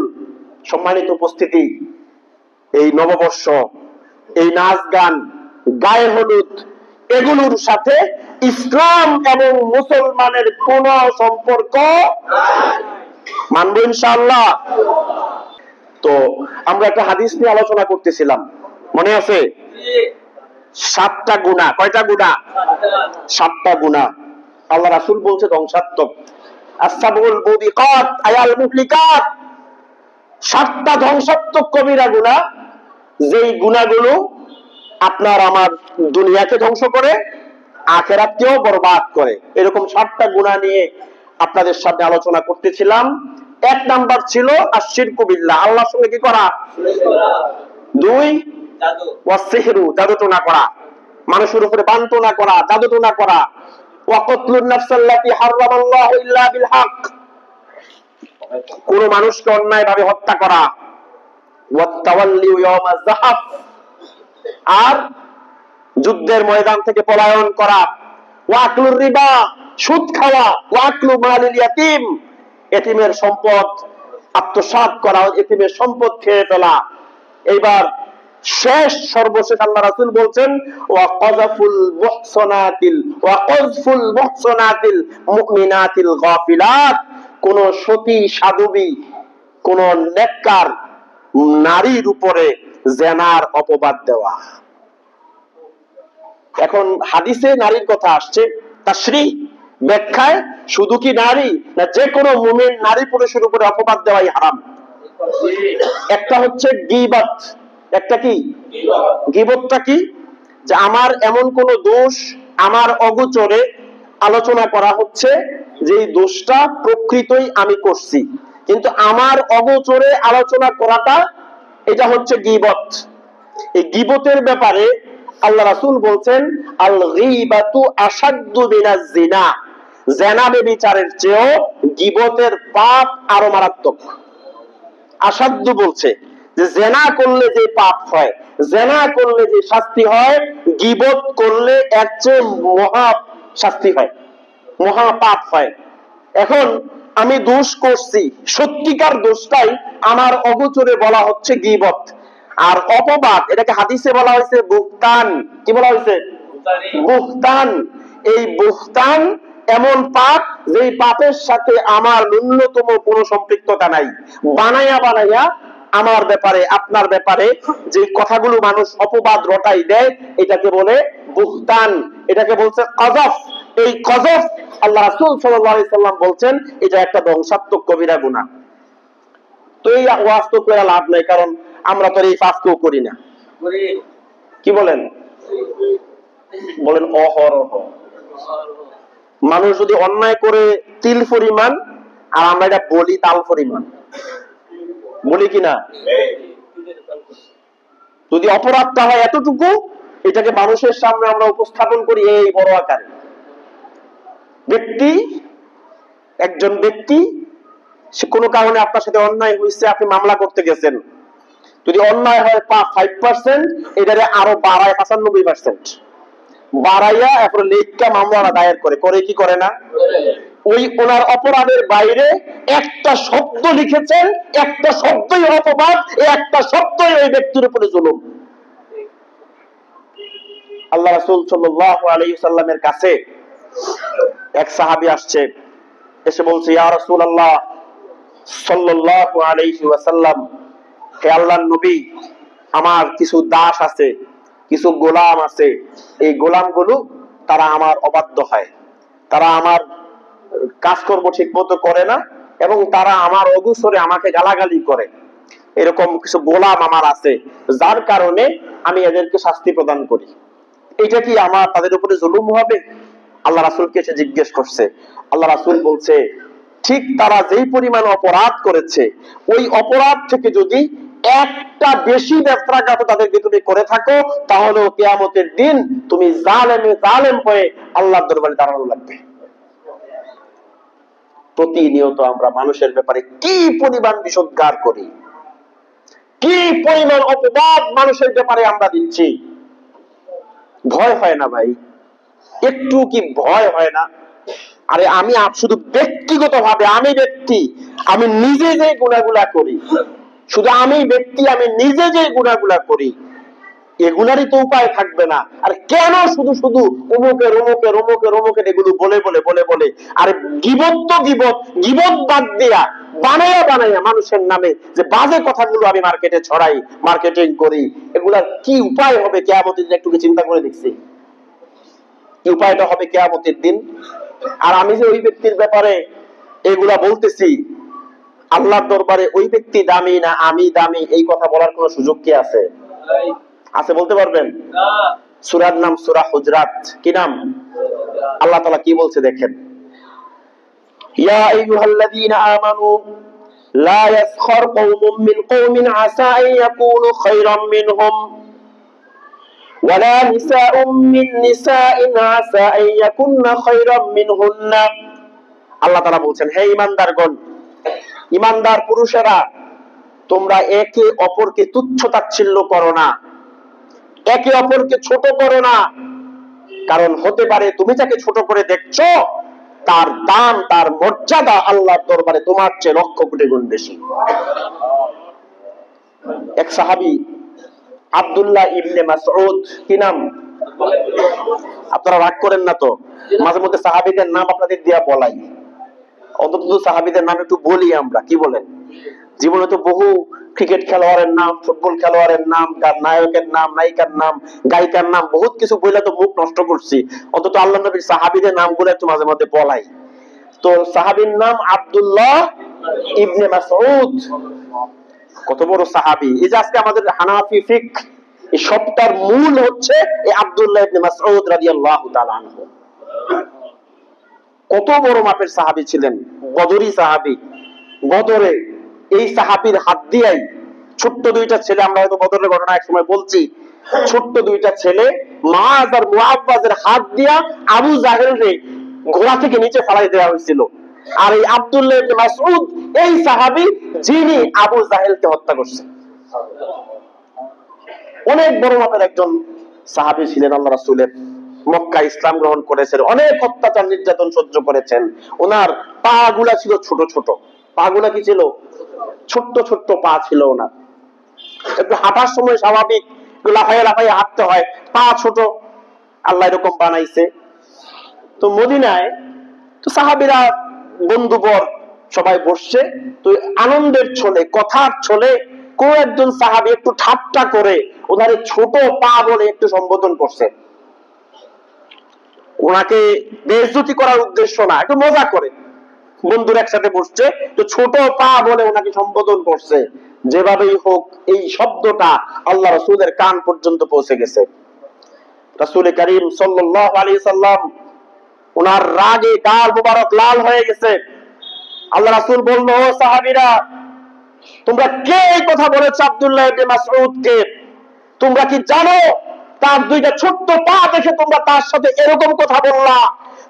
[SPEAKER 1] সম্মানিত উপস্থিতি, এই নববর্ষ, এই নাচ গান, গায়ে হলুদ, এগুলোর সাথে ইসলাম এবং মুসলমানের কোন সম্পর্ক মানব ইনশাআল্লাহ। তো আমরা একটা হাদিস নিয়ে আলোচনা করতেছিলাম, মনে আছে? 7টা গুনাহ। কয়টা গুনাহ? 7টা গুনাহ। আল্লাহ রাসূল বলছে ধ্বংসাত্মক। আসসাবুল মুবিকাত আয়াল মুহলিকাত, 7টা ধ্বংসাত্মক কবিরা গুনাহ, যেই গুনাহগুলো আপনার আমার দুনিয়াকে ধ্বংস করে, আখিরাতকেও বরবাদ করে। এরকম 7টা গুনাহ নিয়ে আপনাদের সাথে আলোচনা করতেছিলাম। 1 নাম্বার ছিল আশিরকু বিল্লাহ, আল্লাহর সঙ্গে কি করা? 2 জাদু, ওয়াসিহরু, জাদুটোনা করা, মানুষের উপরে বানটোনা করা, জাদুটোনা করা। ওয়াকতলুন নাফসাল্লাতী হারামাল্লাহু ইল্লা বিল হক, কোন মানুষকে অন্যায়ভাবে হত্যা করা। ওয়াতাওয়াল্লি ইয়াওমা যাহাফ, আর যুদ্ধের ময়দান থেকে পলায়ন করা। ওয়াকলুর রিবা, সুদ খাওয়া। ওয়াকলু মালিল ইয়াতীম, এতিমের সম্পদ আত্মসাৎ করা, এতিমের সম্পদ খেয়ে ফেলা। এইবার সর্বশেষ আল্লাহ রাসূল বলছেন ওয়াকাযাফুল মুহসানাতিল মুমিনাতিল গাফিলাত, কোন সতী সাধবী, কোন নেককার নারীর উপরে জিনার অপবাদ দেওয়া। এখন হাদিসে নারীর কথা আসছে, তাশরীহ ব্যাখ্যায় শুধু কি নারী না যে কোনো মুমিন নারী পুরুষের উপরে অপবাদ দেওয়াই হারাম। একটা হচ্ছে গীবত, একটা কি গীবতটা কি, যে আমার এমন কোন দোষ আমার অগোচরে আলোচনা করা হচ্ছে, যে দোষটা প্রকৃতই আমি করছি, কিন্তু আমার অগোচরে আলোচনা করাটা, এটা হচ্ছে গীবত। এই গীবতের ব্যাপারে আল্লাহ রাসূল বলছেন আল গীবাতু আশাদ্দু মিনাজ জিনা, জিনা ব্যভিচারের চেয়েও গীবতের পাপ আরো মারাত্মক। আশাদ্দু বলছে যে জিনা করলে যে পাপ হয়, জিনা করলে যে শাস্তি হয়, গীবত করলে এর চেয়ে মহা শাস্তি হয়, মহা পাপ হয়। এখন আমি দোষ করছি, সত্যিকার দোষটাই আমার অগোচরে বলা হচ্ছে গীবত। আর অপবাদ, এটাকে হাদিসে বলা হয়েছে বুহতান। কি বলা হয়েছে? বুহতান। এই বুহতান এমন পাপ, যেই পাপের সাথে আমার ন্যূনতম কোনো সম্পৃক্ততা নাই। বানাইয়া বানাইয়া আমার ব্যাপারে, আপনার ব্যাপারে যে কথাগুলো মানুষ অপবাদ রটাই দেয়, এটাকে বলে বুহতান, এটাকে বলছে কযফ। এই কযফ আল্লাহ রাসূল সাল্লাল্লাহু আলাইহি সাল্লাম বলছেন এটা একটা ধ্বংসাত্মক কবিরা গুনাহ। তো এই ওয়াজ তো করে লাভ নাই, কারণ আমরা তো এই পাপ কেউ করি না। কি বলেন? বলেন অহরহ। মানুষ যদি অন্যায় করে তিল পরিমাণ, আর আমরা এটা বলি তাল পরিমাণ, বলি কিনা? যদি অপরাধটা হয় এতটুকু, এটাকে মানুষের সামনে আমরা উপস্থাপন করি এই বড় আকারে। একজন ব্যক্তি সে কোনো কারণে আপনার সাথে অন্যায় হয়েছে, আপনি মামলা করতে গেছেন, যদি অন্যায় হয় 5%, এটারে আরো বাড়ায় 95%, বাড়াইয়া এরপরে লেখা মামলা দায়ের করে কি করে না? ওই ওনার অপরাধের বাইরে একটা শব্দ লিখেছেন, একটা শব্দই অপবাদ, একটা শব্দই ওই ব্যক্তির উপরে জুলুম। আল্লাহ রাসূল সাল্লাল্লাহু আলাইহি সাল্লামের কাছে এক সাহাবী আসছে, এসে বলছে ইয়া রাসূলুল্লাহ সাল্লাল্লাহু আলাইহি ওয়াসাল্লাম, হে আল্লাহর নবী, আমার কিছু দাস আছে, কিছু গোলাম আছে, এই গোলামগুলো তারা আমার অবাধ্য হয়, তারা আমার কাজকর্ম ঠিক মতো করে না, এবং তারা আমার অগোচরে আমাকে গালাগালি করে। এরকম কিছু গোলাম আমার আছে, যার কারণে আমি এদেরকে শাস্তি প্রদান করি। এটা কি আমার তাদের উপরে জুলুম হবে? আল্লাহ রাসূলকে এসে জিজ্ঞেস করছে। আল্লাহ রাসূল বলছে ঠিক তারা যেই পরিমাণ অপরাধ করেছে, ওই অপরাধ থেকে যদি একটা বেশি ব্যত্রাঘাত তাদেরকে তুমি করে থাকো, তাহলে কিয়ামতের দিন তুমি জালেম হয়ে আল্লাহর দরবারে দাঁড়ানো লাগবে। প্রতিনিয়ত আমরা মানুষের ব্যাপারে কি পরিমাণ বিষোদ্গার করি, কি পরিমাণ অপবাদ মানুষের ব্যাপারে আমরা দিচ্ছি। ভয় হয় না ভাই? একটু কি ভয় হয় না? আরে আমি শুধু ব্যক্তিগত ভাবে আমি নিজে যে গুনাহগুলা করি, শুধু আমি নিজে যে গুনাহগুলা করি, এগুলারই তো উপায় থাকবে না। আর কেন শুধু শুধু অমুকের এগুলো বলে আর গীবত বাদ দিয়া বানায়া মানুষের নামে যে বাজে কথাগুলো আমি মার্কেটে ছড়াই, মার্কেটিং করি, এগুলার কি উপায় হবে কিয়ামতের দিন? একটু কি চিন্তা করে দেখছি কি উপায়টা হবে কিয়ামতের দিন? আর আমি যে ওই ব্যক্তির ব্যাপারে এগুলা বলতেছি, আল্লাহর দরবারে ওই ব্যক্তি দামি না আমি দামি, এই কথা বলার কোন সুযোগ কি আছে? আছে, বলতে পারবেন? সূরার নাম সূরা হুজরাত। কি নাম? আল্লাহ তাআলা কি বলছে দেখেন, ইয়া আইয়ুহাল্লাযীনা আমানু লা ইয়াসখার কওমুম মিন কওমিন আসা আন ইয়াকুনু খায়রাম মিনহুম ওয়ালা নিসাউম মিন নিসাইন আসা আন ইয়াকুননা খায়রাম মিনহুন্না। আল্লাহ তাআলা বলছেন, হে ঈমানদারগণ, ঈমানদার পুরুষেরা, তোমরা একে অপরকে তুচ্ছ তাচ্ছিল্য করো না, একে অপরকে ছোট করো না। কারণ হতে পারে তুমি যাকে ছোট করে দেখছো তার দাম, তার মর্যাদা আল্লাহর দরবারে তোমার চেয়ে লক্ষ কোটি গুণ বেশি। এক সাহাবী আব্দুল্লাহ ইবনে মাসউদ, কি নাম? আপনারা রাগ করেন না তো? মাঝে মধ্যে সাহাবীদের নাম আপনাদের দিয়া বলাই, অন্তত সাহাবীদের নাম একটু বলি আমরা, কি বলেন? জীবনে তো বহু ক্রিকেট খেলোয়াড়ের নাম, ফুটবল খেলোয়াড়ের নাম, নায়কের নাম, নায়িকার নাম, গায়িকার নাম, বহুত কিছু বইলে তো মুখ নষ্ট করছি, অন্তত আল্লাহর নবীর সাহাবীদের নামগুলো একটু মাঝে মধ্যে বলাই। তো সাহাবীর নাম আব্দুল্লাহ ইবনে মাসউদ। কত বড় সাহাবী! এই যে আজকে আমাদের হানাফি ফিকহ, এই সবটার মূল হচ্ছে এই আব্দুল্লাহ ইবনে মাসউদ রাদিয়াল্লাহু তাআলা আনহু। কত বড় মাপের সাহাবী ছিলেন, বদরি সাহাবী। বদরে এই সাহাবীর হাত দিয়েই ছোট্ট দুইটা ছেলে, আমরা হয়তো বদরের ঘটনা এক সময় বলছি, ছোট্ট দুইটা ছেলে মুআজ আর মুআব্বাজের হাত দিয়া আবু জাহেলকে ঘোড়া থেকে নিচে ফেলাই দেওয়া হয়েছিল। আর এই আব্দুল্লাহ ইবনে মাসউদ এই সাহাবী যিনি আবু জাহেলকে হত্যা করছেন। অনেক বড় মাপের একজন সাহাবী ছিলেন আল্লাহ রাসূলের। মক্কা ইসলাম গ্রহণ করেছেন, অনেক অত্যাচার নির্যাতন সহ্য করেছেন। ওনার পা গুলা ছিল ছোট ছোট, পা গুলা কি ছিল? ছোট্ট ছোট্ট পা ছিল ওনার। একটু হাঁটার সময় স্বাভাবিক লাফাইয়া লাফাইয়া হাঁটতে হয়, পা ছোট, আল্লাহ এরকম বানাইছে। তো মদিনায় তো সাহাবীরা বন্ধুবর সবাই বসছে, তো আনন্দের ছলে, কথার ছলে কোন একজন সাহাবী একটু ঠাট্টা করে ওনারে ছোট পা বলে একটু সম্বোধন করছে। ওনাকে বেইজ্জতি করার উদ্দেশ্য না, একটু মজা করে বন্ধুরা একসাথে বসছে, তো ছোট পা বলে ওনাকে সম্বোধন করছে। যেভাবেই হোক এই শব্দটা আল্লাহ রাসূলের কান পর্যন্ত পৌঁছে গেছে। রাসূল করিম সাল্লাল্লাহু আলাইহি সাল্লাম ওনার রাগে গাল মুবারক লাল হয়ে গেছে। আল্লাহ রাসূল বলল, ও সাহাবীরা, তোমরা কে এই কথা বলেছো আব্দুল্লাহ ইবনে মাসউদকে? তোমরা কি জানো তার দুইটা ছোট্ট পা দেখে তোমরা তার সাথে এরকম কথা বললা?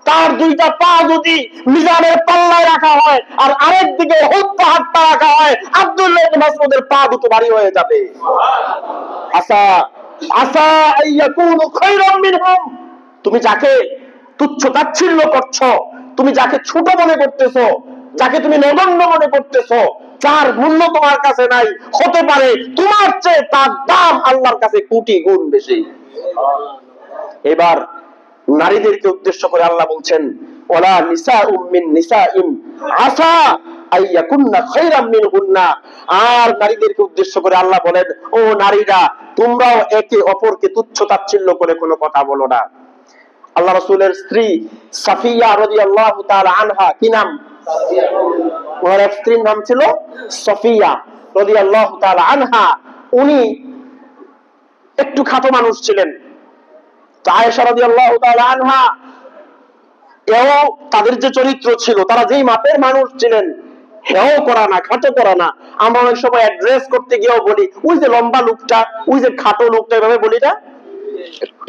[SPEAKER 1] তার দুইটা পা যদি মিজানের পাল্লায় রাখা হয় আর আরেক দিকে উহুদ পাহাড়টা রাখা হয়, আব্দুল্লাহ ইবনে মাসউদের পা দুটো ভারী হয়ে যাবে। আসা আসা আইয়াকুনু খায়রাম মিনহুম। তুমি যাকে তুচ্ছ তাচ্ছিল্য করছো, তুমি যাকে ছোট মনে করতেছো, যাকে তুমি নগণ্য মনে করতেছো, যার মূল্য তোমার কাছে নাই, হতে পারে তোমার চেয়ে তার দাম আল্লাহর কাছে কোটি গুণ বেশি। এবার নারীদেরকে উদ্দেশ্য করে আল্লাহ বলছেন, ওয়ালা নিসাউম মিন নিসাইন আসা আইয়াকুননা খায়রাম মিনহুন্না। আর নারীদেরকে উদ্দেশ্য করে আল্লাহ বলেন, ও নারীরা, তোমরাও একে অপরকে তুচ্ছ তাচ্ছিল্য করে কোনো কথা বলো না। আল্লাহ রাসূলের স্ত্রী সাফিয়া রাদিয়াল্লাহু তাআলা আনহা, কি নাম? ওনার স্ত্রীর নাম ছিল সাফিয়া রাদিয়াল্লাহু তাআলা আনহা। উনি একটু খাটো মানুষ ছিলেন। আয়েশা রাদিয়াল্লাহু তাআলা আনহা এও তাদের যে চরিত্র ছিল, তারা যেই মাপের মানুষ ছিলেন, হেও করা না, খাটো করা না। আমরা অনেক সময় অ্যাড্রেস করতে গিয়েও বলি ওই যে লম্বা লোকটা, ওই যে খাটো লোকটা, এভাবে বলি না?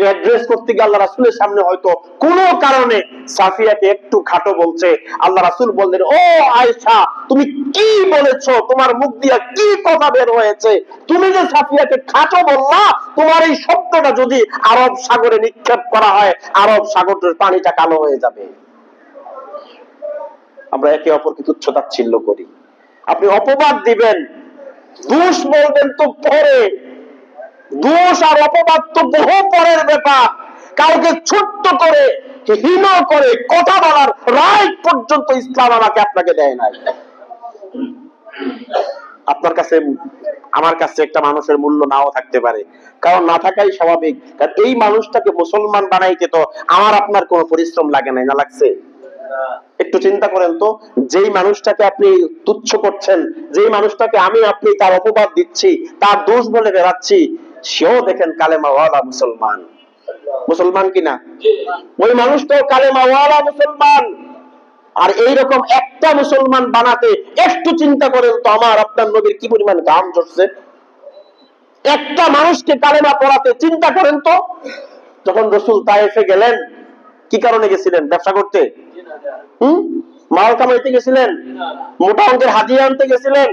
[SPEAKER 1] অ্যাড্রেস করতে গিয়ে আল্লাহ রাসূলের সামনে হয়তো কোনো কারণে সাফিয়াকে একটু খাটো বলছে, আল্লাহ রাসূল বললেন, ও আয়েশা তুমি কি বলেছো, তোমার মুখ দিয়ে কি কথা বের হয়েছে, তুমি যে সাফিয়াকে খাটো বললা, তোমার এই শব্দটা যদি আরব সাগরে নিক্ষেপ করা হয়, আরব সাগরের পানিটা কালো হয়ে যাবে। আমরা একে অপরকে তুচ্ছ তাচ্ছিল্য করি। আপনি অপবাদ দিবেন, দোষ বলবেন তো পরে, দোষ আর অপবাদ তো বহু পরের ব্যাপার। কাউকে ছোট্ট করে, হীন করে কথা বলার রাইট পর্যন্ত ইসলাম আমাকে আপনাকে দেয় নাই। আপনার কাছে আমার কাছে একটা মানুষের মূল্য নাও থাকতে পারে, কারণ না থাকাই স্বাভাবিক। কারণ এই মানুষটাকে মুসলমান বানাইতে তো আমার আপনার কোনো পরিশ্রম লাগে নাই, না লাগছে? একটু চিন্তা করেন তো, যেই মানুষটাকে আপনি তুচ্ছ করছেন, যেই মানুষটাকে আমি আপনি তার অপবাদ দিচ্ছি, তার দোষ বলে বেড়াচ্ছি, সেও দেখেন কালেমাওয়ালা মুসলমান। মুসলমান কিনা? ওই মানুষটাও কালেমাওয়ালা মুসলমান। আর এইরকম একটা মুসলমান বানাতে একটু চিন্তা করেন তো আমার আপনার নবীর কি পরিমাণ ঘাম ঝরছে। একটা মানুষকে কালেমা পড়াতে চিন্তা করেন তো। যখন রাসূল তায়েফে গেলেন, কি কারণে গেছিলেন? ব্যবসা করতে? মাল কামাইতে গেছিলেন? মোটা অঙ্কের হাদিয়া আনতে গেছিলেন?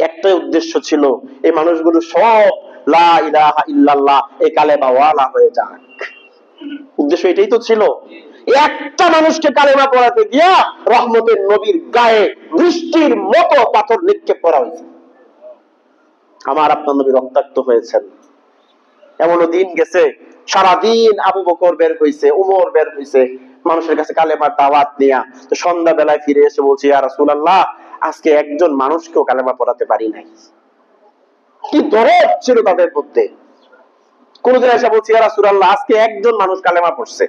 [SPEAKER 1] একটাই উদ্দেশ্য ছিল, এই মানুষগুলো সব লা ইলাহা ইল্লাল্লাহ এই কালেমা ওয়ালা হয়ে যাক। উদ্দেশ্য এটাই তো ছিল। একটা মানুষকে কালেমা পড়াতে গিয়া রহমতের নবীর গায়ে বৃষ্টির মতো পাথর নিক্ষেপ করা হয়েছে। আমার আপনার নবী রক্তাক্ত হয়েছেন। এমনও দিন গেছে, সারাদিন আবু বকর বের হইছে, উমর বের হইছে মানুষের কাছে কালেমার দাওয়াত নিয়া। তো সন্ধ্যা বেলায় ফিরে এসে বলছি, ইয়া রাসূলুল্লাহ, আজকে একজন মানুষকেও কালেমা পড়াতে পারি নাই। কি দরদ ছিল তাদের মধ্যে। কোনদিন এসে বলছি, ইয়া রাসূলুল্লাহ, আজকে একজন মানুষ কালেমা পড়ছে।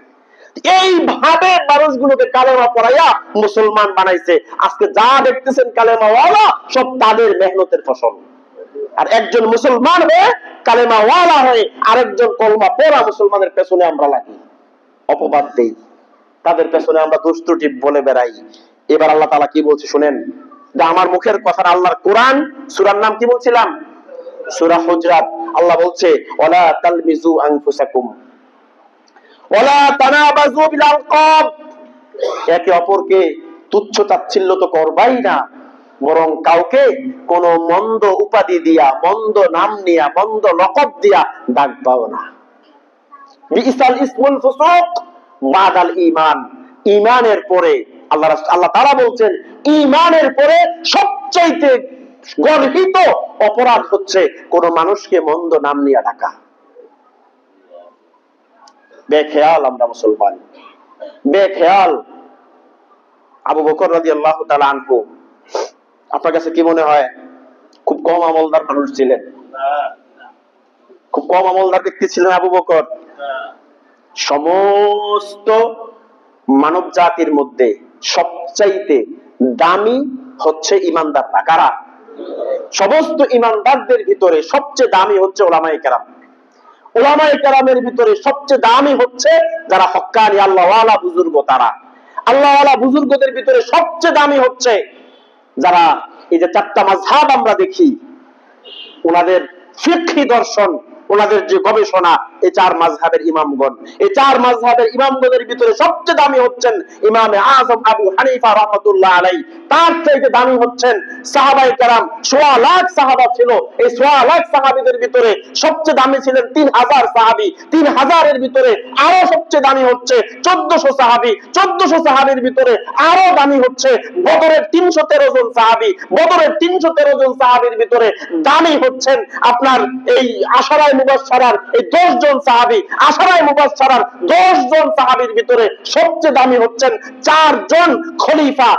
[SPEAKER 1] এইভাবে মানুষগুলোকে কালেমা পড়াইয়া মুসলমান বানাইছে। আজকে যা দেখতেছেন কালেমা ওয়ালা, সব তাদের মেহনতের ফসল। আর একজন মুসলমান হয়ে, কালেমা ওয়ালা হয়ে আরেকজন কলমা পড়া মুসলমানের পেছনে আমরা লাগি, অপবাদ দেই, তাদের পেছনে আমরা দোষ ত্রুটি বলে বেড়াই। এবার আল্লাহ তাআলা কি বলছে শুনেন, যে আমার মুখের কথা আল্লাহর কোরআন। সূরার নাম কি বলছিলাম? সূরা হুজরাত। আল্লাহ বলছে, ওয়ালা তালমিজু আনফুসাকুম ওয়ালা তানাবাজু বিল আলকাব। একে অপরকে তুচ্ছ তাচ্ছিল্য তো করবাই না, বরং কাউকে কোন মন্দ উপাধি দিয়া, মন্দ নাম নিয়া, মন্দ লকব দিয়া ডাকবাও না। বিইসাল ইসমুল ফুসুক বাদাল ঈমান। ঈমানের পরে আল্লাহ তাআলা বলছেন, ঈমানের পরে সবচেয়ে গর্হিত অপরাধ হচ্ছে কোন মানুষকে মন্দ নাম নিয়ে ডাকা। বেখেয়াল আমরা মুসলমান, বেখেয়াল। আবু বকর রাদিয়াল্লাহু তাআলা আনহু, আপনার কাছে কি মনে হয় খুব কম আমলদার মানুষ ছিলেন? খুব কম আমলদার ব্যক্তি ছিলেন আবু বকর? সমস্ত মানব জাতির মধ্যে সবচাইতে দামি হচ্ছে ইমানদাররা। কারা? সমস্ত ইমানদারদের ভিতরে সবচেয়ে দামি হচ্ছে উলামায়ে কেরাম। উলামায়ে কেরামের ভিতরে সবচেয়ে দামি হচ্ছে যারা হক্কানি আল্লাহওয়ালা বুজুর্গ। তারা আল্লাহওয়ালা বুজুর্গদের ভিতরে সবচেয়ে দামি হচ্ছে যারা এই যে চারটা মাযহাব আমরা দেখি, ওনাদের ফিকহি দর্শন, ওনাদের যে গবেষণা, এই চার মাযহাবের ইমামগণ, এই চার মাযহাবের ইমামগণের ভিতরে সবচেয়ে দামি হচ্ছেন ইমামে আযম আবু হানিফা রাহমাতুল্লাহ আলাইহি। তার চাইতে দামি হচ্ছেন সাহাবায়ে কেরাম। ১.৫ লাখ সাহাবা ছিল, এই ১.৫ লাখ সাহাবীদের ভিতরে সবচেয়ে দামি ছিলেন ৩০০০ সাহাবী। ৩০০০ এর ভিতরে আরো সবচেয়ে দামি হচ্ছে ১৪০০ সাহাবী। ১৪০০ সাহাবীর ভিতরে আরো দামি হচ্ছে বদরের ৩১৩ জন সাহাবী। বদরের ৩১৩ জন সাহাবীর ভিতরে দামি হচ্ছেন আপনার এই আশারায়ে মুবাশশারার এই ১০ জন সাহাবী। আশারায়ে মুবাশশারার ১০ জন সাহাবীর ভিতরে সবচেয়ে দামি হচ্ছেন ৪ জন খলিফা,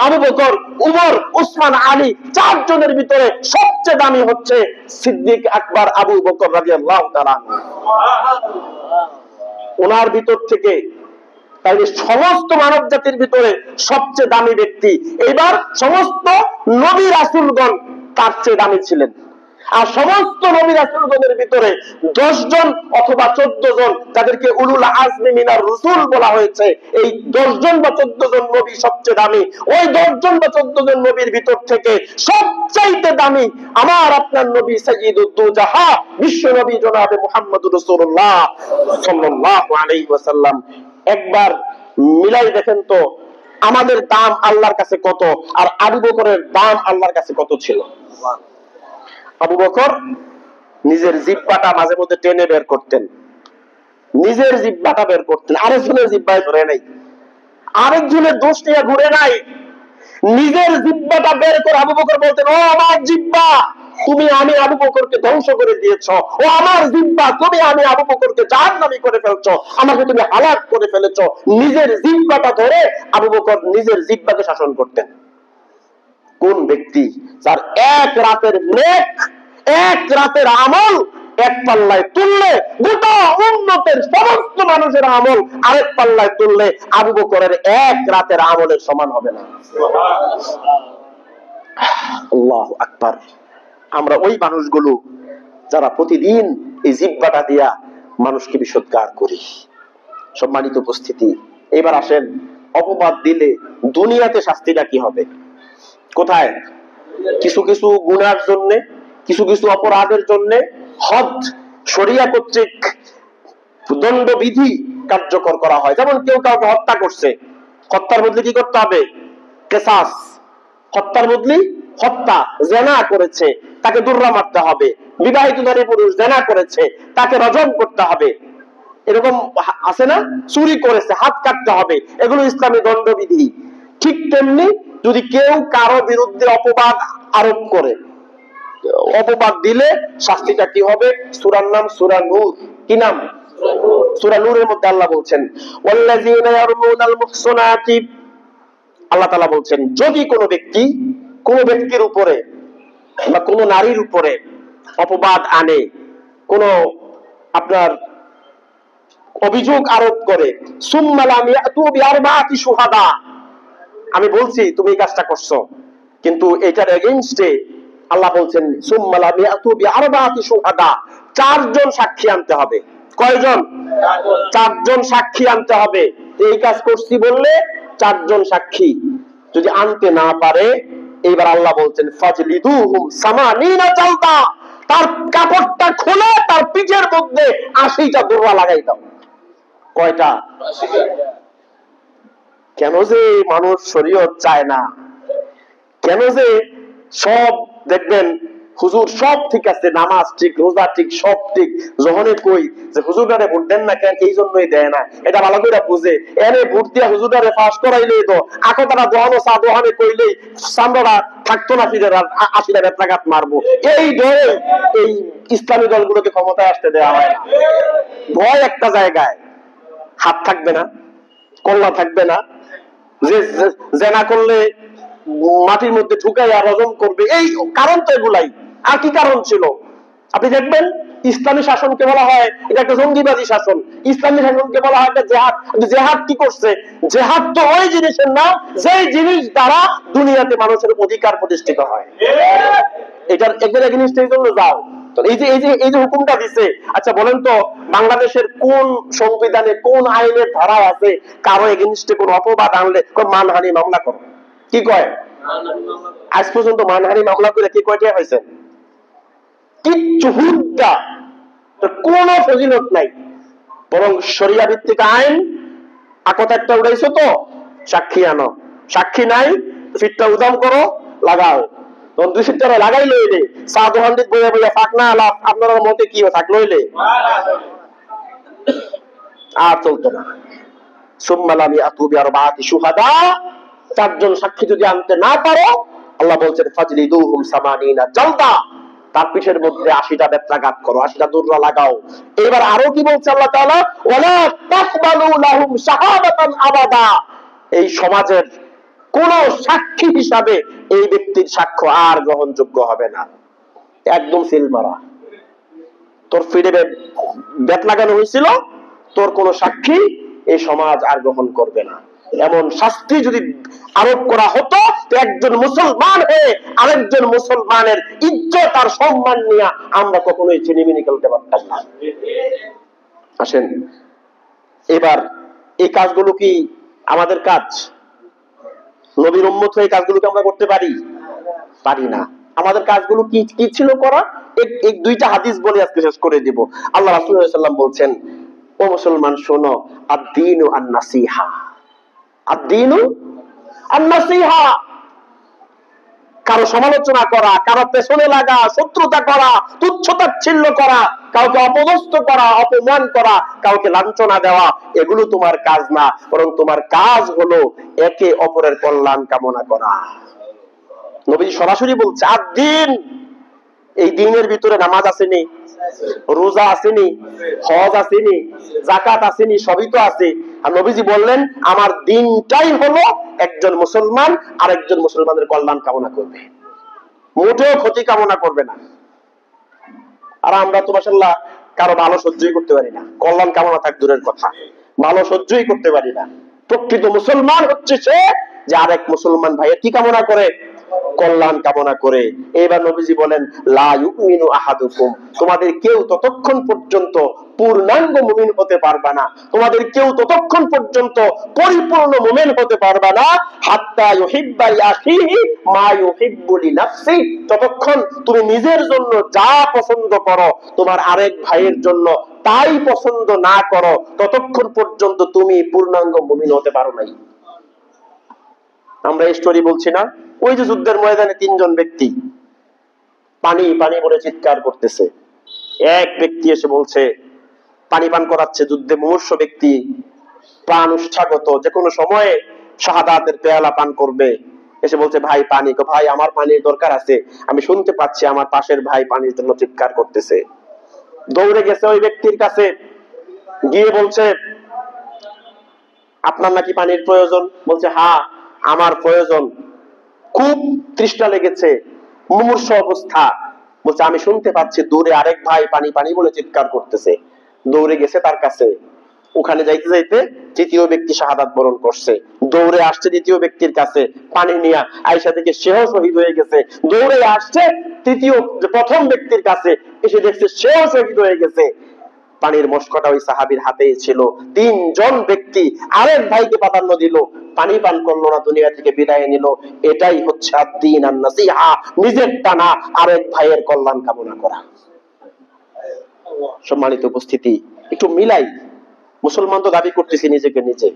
[SPEAKER 1] আবু বকর, উমর, উসমান, আলী। ৪ জনের ভিতরে সবচেয়ে দামি হচ্ছে সিদ্দিক আকবর আবু বকর রাদিয়াল্লাহু তাআলা। ওনার ভিতর থেকে তাই সমস্ত মানব জাতির ভিতরে সবচেয়ে দামি ব্যক্তি। এবার সমস্ত নবী রাসূলগণ তার চেয়ে দামি ছিলেন। আর সমস্ত নবী রাসূলগণের ভিতরে 10 জন অথবা 14 জন যাদেরকে উলুল আজমি মিনার রাসূল বলা হয়েছে, এই 10 জন বা 14 জন নবী সবচেয়ে দামি। ওই 10 জন বা 14 জন নবীর ভিতর থেকে সবচাইতে দামি আমার আপনার নবী সাইয়্যিদুদ দুজাহা, বিশ্ব নবী জনাবে মুহাম্মদুর রাসূলুল্লাহ সাল্লাল্লাহু আলাইহি ওয়াসাল্লাম। একবার মিলাই দেখেন তো আমাদের দাম আল্লাহর কাছে কত, আর আবু বকরের দাম আল্লাহর কাছে কত ছিল। আবু বকর নিজের জিহ্বাটা মাঝে মধ্যে টেনে বের করতেন, নিজের জিহ্বাটা বের করতেন, আরেকজনের জিহ্বায় ধরে নাই, আরেকজনের দোষ নিয়ে ঘুরে নাই, নিজের জিহ্বাটা বের করে আবু বকর বলতেন, ও আমার জিহ্বা, তুমি আমি আবু বকরকে ধ্বংস করে দিয়েছ, ও আমার জিহ্বা, তুমি আমি আবু বকরকে জাহান্নামী করে ফেলছো, আমাকে তুমি হালাক করে ফেলেছো। নিজের জিহ্বাটা ধরে আবু বকর নিজের জিহ্বাকে শাসন করতেন। কোন ব্যক্তি যার এক রাতের নেক, এক রাতের আমল এক পাল্লায় তুললে গোটা উম্মতের সমস্ত মানুষের আমল আরেক পাল্লায় তুললে আবু বকরের এক রাতের আমলের সমান হবে না। আল্লাহু আকবার। আমরা ওই মানুষগুলো যারা প্রতিদিন এই জিহ্বাটা দিয়া মানুষকে বিসৎকার করি। সম্মানিত উপস্থিতি, এবার আসেন অপবাদ দিলে দুনিয়াতে শাস্তিটা কি হবে? কোথায়? কিছু কিছু গুনার জন্য, কিছু কিছু অপরাধের জন্য হদ শরিয়া কর্তৃক দণ্ডবিধি কার্যকর করা হয়। যেমন কেউ কাউকে হত্যা করছে, হত্যার বদলে কি করতে হবে? কিসাস। হত্যার বদলে হত্যা। জিনা করেছে, তাকে দুররা মারতে হবে। বিবাহিত নারী পুরুষ জিনা করেছে, তাকে রজম করতে হবে। এরকম আছে না? চুরি করেছে, হাত কাটতে হবে। এগুলো ইসলামী দণ্ডবিধি। ঠিক তেমনি যদি কেউ কারো বিরুদ্ধে অপবাদ আরোপ করে, অপবাদ দিলে শাস্তিটা কি হবে? সূরার নাম সূরা নূর। কি নাম? সূরা নূরের মধ্যে আল্লাহ বলছেন, ওয়াল্লাযীনা ইয়ারমুনাল মুহসানাতি, আল্লাহ তাআলা বলছেন যদি কোনো ব্যক্তি কোনো ব্যক্তির উপরে বা কোনো নারীর উপরে অপবাদ আনে, কোন আপনার অভিযোগ আরোপ করে, সুম্মা লাম ইয়াতু বিআরবাআতি শুহাদা, আমি বলছি তুমি এই কাজটা করছো, কিন্তু এটার এগেইনস্টে আল্লাহ বলছেন সুম্মা লাম ইয়াতু বিআরবাআতি শুহাদা, 4 জন সাক্ষী আনতে হবে। কয়জন? 4 জন সাক্ষী আনতে হবে। এই কাজ করছি বললে 4 জন সাক্ষী যদি আনতে না পারে, এইবার আল্লাহ বলছেন ফাজলিদুহুম সামানিনা জালদা, তার কাপড়টা খুলে তার পিঠের মধ্যে 80টা দোররা লাগাই দাও। কয়টা? 80টা। কেন যে মানুষ শরীয়ত চায় না, কেন যে সব দেখবেন হুজুর সব ঠিক আছে, নামাজ ঠিক, রোজা ঠিক, সব ঠিক, যখনই কই যে হুজুরারে ভোট দেন না কেন, এই জন্যই দেয় না, এটা ভালো করে বুঝে এনে ভোট দিয়া হুজুরারে পাস করাইলেই তো আগে তারা দোহানো চা দোহানে কইলেই সামরা থাকতো না, ফিরে 80টা বেত্রাঘাত মারবো, এই ডরে এই ইসলামী দলগুলোকে ক্ষমতায় আসতে দেওয়া হয় না। ভয় একটা জায়গায়, হাত থাকবে না, কল্লা থাকবে না, যে জেনা করলে মাটির মধ্যে ঢুকাইয়া রজম করবে, এই কারণ তো এগুলাই। আর কি কারণ ছিল? আপনি দেখবেন ইসলামী শাসনকে বলা হয় এটা একটা জঙ্গিবাদী শাসন, ইসলামী শাসনকে বলা হয় একটা জেহাদ। জেহাদ কি করছে? জেহাদ তো ওই জিনিসের নাম যেই জিনিস দ্বারা দুনিয়াতে মানুষের অধিকার প্রতিষ্ঠিত হয়। এটার একবার এগেইনস্ট এই জন্য যাও। এই যে হুকুমটা দিছে, আচ্ছা বলেন তো বাংলাদেশের কোন সংবিধানে কোন আইনের ধারা আছে কারো এগেইনস্টে কোন অপবাদ আনলে মানহানি মামলা করো? কি কয়? আজ পর্যন্ত মানহানি মামলা করে কি কয়টা হয়েছে? কিচ্ছু, হুদ্দা, কোন ফজিলত নাই। বরং শরিয়া ভিত্তিক আইন আকত একটা উড়াইছো তো সাক্ষী আনো, সাক্ষী নাই ফিটটা উদাম করো, লাগাও। তখন 200 টাকা লাগাই লইলে চা দোহান্ডিত বইয়া বইয়া ফাঁক না আলাপ আপনার মতে কি থাক লইলে আর চলতো না। সুম্মা লাম ইয়াতু বিআরবাআতি শুহাদা, 4 জন সাক্ষী যদি আনতে না পারো, আল্লাহ বলছেন ফাজলিদুহুম সামানিনা জালদা, তার পিঠের মধ্যে 80টা বেত্রাঘাত করো, 80টা দোররা লাগাও। এবার আরো কি বলছে আল্লাহ তাআলা? ওয়ালা তাকবালু লাহুম শাহাদাতান আবাদা, এই সমাজের কোন সাক্ষী হিসাবে এই ব্যক্তির সাক্ষ্য আর গ্রহণযোগ্য হবে না। একদম সিল মারা, তোর ফিরে বেত লাগানো হয়েছিল, তোর কোন সাক্ষী এই সমাজ আর গ্রহণ করবে না। এমন শাস্তি যদি আরোপ করা হতো তো একজন মুসলমান হয়ে আরেকজন মুসলমানের ইজ্জত আর সম্মান নিয়ে আমরা কখনোই চিনিমিনি খেলতে পারতাম না। আসেন এবার এই কাজগুলো কি আমাদের কাজ? নবীর উম্মত হয়ে কাজগুলোকে আমরা করতে পারি? পারি না। আমাদের কাজগুলো কি কি ছিল করা? এই দুইটা হাদিস বলে আজকে শেষ করে দিব। আল্লাহ রাসূল সাল্লাল্লাহু আলাইহি ওয়াসাল্লাম বলছেন, ও মুসলমান শোনো, আদ-দীনু আন-নাসিহা, আদ-দীনু আন-নাসিহা। কারো সমালোচনা করা, কারো পেছনে লাগা, শত্রুতা করা, তুচ্ছ-তাচ্ছিল্য করা, কাউকে অপদস্থ করা, অপমান করা, কাউকে লাঞ্ছনা দেওয়া, এগুলো তোমার কাজ না, বরং তোমার কাজ হলো একে অপরের কল্যাণ কামনা করা। নবী সরাসরি বলছে আদ-দীন, এই দিনের ভিতরে নামাজ আসেনি, রোজা আসেনি, হজ আসেনি, যাকাত আসেনি, সবই তো আছে। আর নবীজি বললেন আমার দিনটাই হলো একজন মুসলমান আরেকজন মুসলমানের কল্যাণ কামনা করবে, মোটেও ক্ষতি কামনা করবে না। আর আমরা তো মাশাআল্লাহ কারো ভালো সহ্যই করতে পারি না, কল্যাণ কামনা থাক দূরের কথা, ভালো সহ্যই করতে পারি না। প্রকৃত মুসলমান হচ্ছে সে যে আরেক মুসলমান ভাইয়ের কি কামনা করে? কল্যাণ কামনা করে। এবার নবীজি বলেন লা ইউমিনু আহাদুকুম, তোমাদের কেউ ততক্ষণ পর্যন্ত পূর্ণাঙ্গ মুমিন হতে পারবে না, তোমাদের কেউ ততক্ষণ পর্যন্ত পরিপূর্ণ মুমিন হতে পারবে না হাত্তা ইউহিব্বা লিআখিহি মা ইউহিব্বু লিনাফসি, ততক্ষণ তুমি নিজের জন্য যা পছন্দ করো তোমার আরেক ভাইয়ের জন্য তাই পছন্দ না করো, ততক্ষণ পর্যন্ত তুমি পূর্ণাঙ্গ মুমিন হতে পারো নাই। আমরা এই স্টোরি বলছি না, ওই যে যুদ্ধের ময়দানে তিনজন ব্যক্তি পানি পানি বলে চিৎকার করতেছে, এক ব্যক্তি এসে বলছে, পানি পান করাচ্ছে যুদ্ধে মুমূর্ষু ব্যক্তি, প্রাণ উৎসাগত, যে কোনো সময়ে শাহাদাতের পেয়ালা পান করবে, এসে বলছে ভাই পানি। ভাই আমার পানির দরকার আছে, আমি শুনতে পাচ্ছি আমার পাশের ভাই পানির জন্য চিৎকার করতেছে। দৌড়ে গেছে ওই ব্যক্তির কাছে, গিয়ে বলছে আপনার নাকি পানির প্রয়োজন? বলছে হ্যাঁ আমার প্রয়োজন, খুব তৃষ্ণা লেগেছে, মুমূর্ষু অবস্থা। বলছে আমি শুনতে পাচ্ছি দূরে আরেক ভাই পানি পানি বলে চিৎকার করতেছে। দৌড়ে গেছে তার কাছে, ওখানে যাইতে যাইতে তৃতীয় ব্যক্তি শাহাদাত বরণ করছে, দৌড়ে আসছে দ্বিতীয় ব্যক্তির কাছে পানি নিয়ে, আয়েশা থেকে সেও শহীদ হয়ে গেছে। দৌড়ে আসছে প্রথম ব্যক্তির কাছে, এসে দেখছে সেও শহীদ হয়ে গেছে। পানির মশকটা ওই সাহাবীর হাতেই ছিল। তিনজন ব্যক্তি আরেক ভাইকে প্রাধান্য দিল, পানি পান করলো না, দুনিয়া থেকে বিদায় নিল। এটাই হচ্ছে আদ-দীন আন-নাসিহা, নিজের টানা আরেক ভাইয়ের কল্যাণ কামনা করা। সম্মানিত উপস্থিতি, একটু মিলাই, মুসলমান তো দাবি করতেছি নিজেকে নিজে,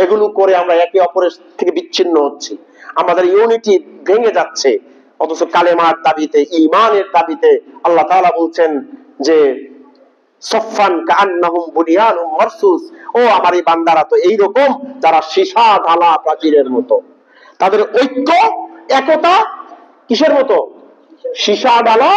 [SPEAKER 1] এগুলো করে আমরা একে অপরের থেকে বিচ্ছিন্ন হচ্ছি, আমাদের ইউনিটি ভেঙে যাচ্ছে। অথচ কালেমার দাবিতে, ঈমানের দাবিতে আল্লাহ তাআলা বলছেন যে সফান কান্নাহুম বুনিয়ানুম মারসুস, ও আমার এই বান্দারা তো এইরকম যারা সীসা ঢালা প্রাচীরের মতো। তাদের ঐক্য একতা কিসের মতো? সীসা ঢালা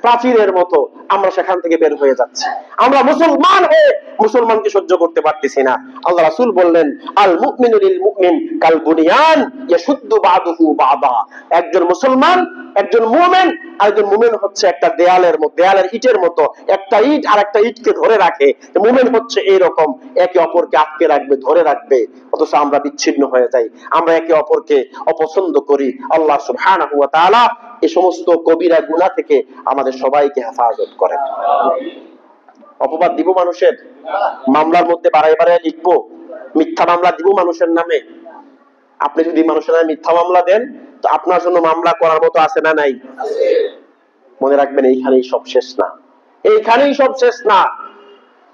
[SPEAKER 1] প্রাচীরের মতো। আমরা সেখান থেকে বের হয়ে যাচ্ছি, আমরা মুসলমান হয়ে মুসলমানকে সহ্য করতে পারতেছি না। আল্লাহ রাসূল বললেন আল মুমিনু লিল মুমিন কাল বুনিয়ান ইয়াশুদ্দু বাদুহু বাদা, একজন মুসলমান, একজন মুমিন, আরেকজন মুমিন হচ্ছে একটা দেয়ালের মতো, দেয়ালের ইটের মতো, একটা ইট আর একটা ইটকে ধরে রাখে। মুমিন হচ্ছে এইরকম, একে অপরকে আটকে রাখবে, ধরে রাখবে। অথচ আমরা বিচ্ছিন্ন হয়ে যাই, আমরা একে অপরকে অপছন্দ করি। আল্লাহ সুবহানাহু ওয়া তাআলা এই সমস্ত কবিরা গুনাহ থেকে আমাদের সবাইকে হেফাজত করেন। অপবাদ দিব মানুষের, মামলার মধ্যে বাড়াই বাড়াই লিখবো, মিথ্যা মামলা দিব মানুষের নামে। আপনি যদি মানুষের নামে মিথ্যা মামলা দেন তো আপনার জন্য মামলা করার মতো আছে না নাই? মনে রাখবেন এইখানেই সব শেষ না, এইখানেই সব শেষ না।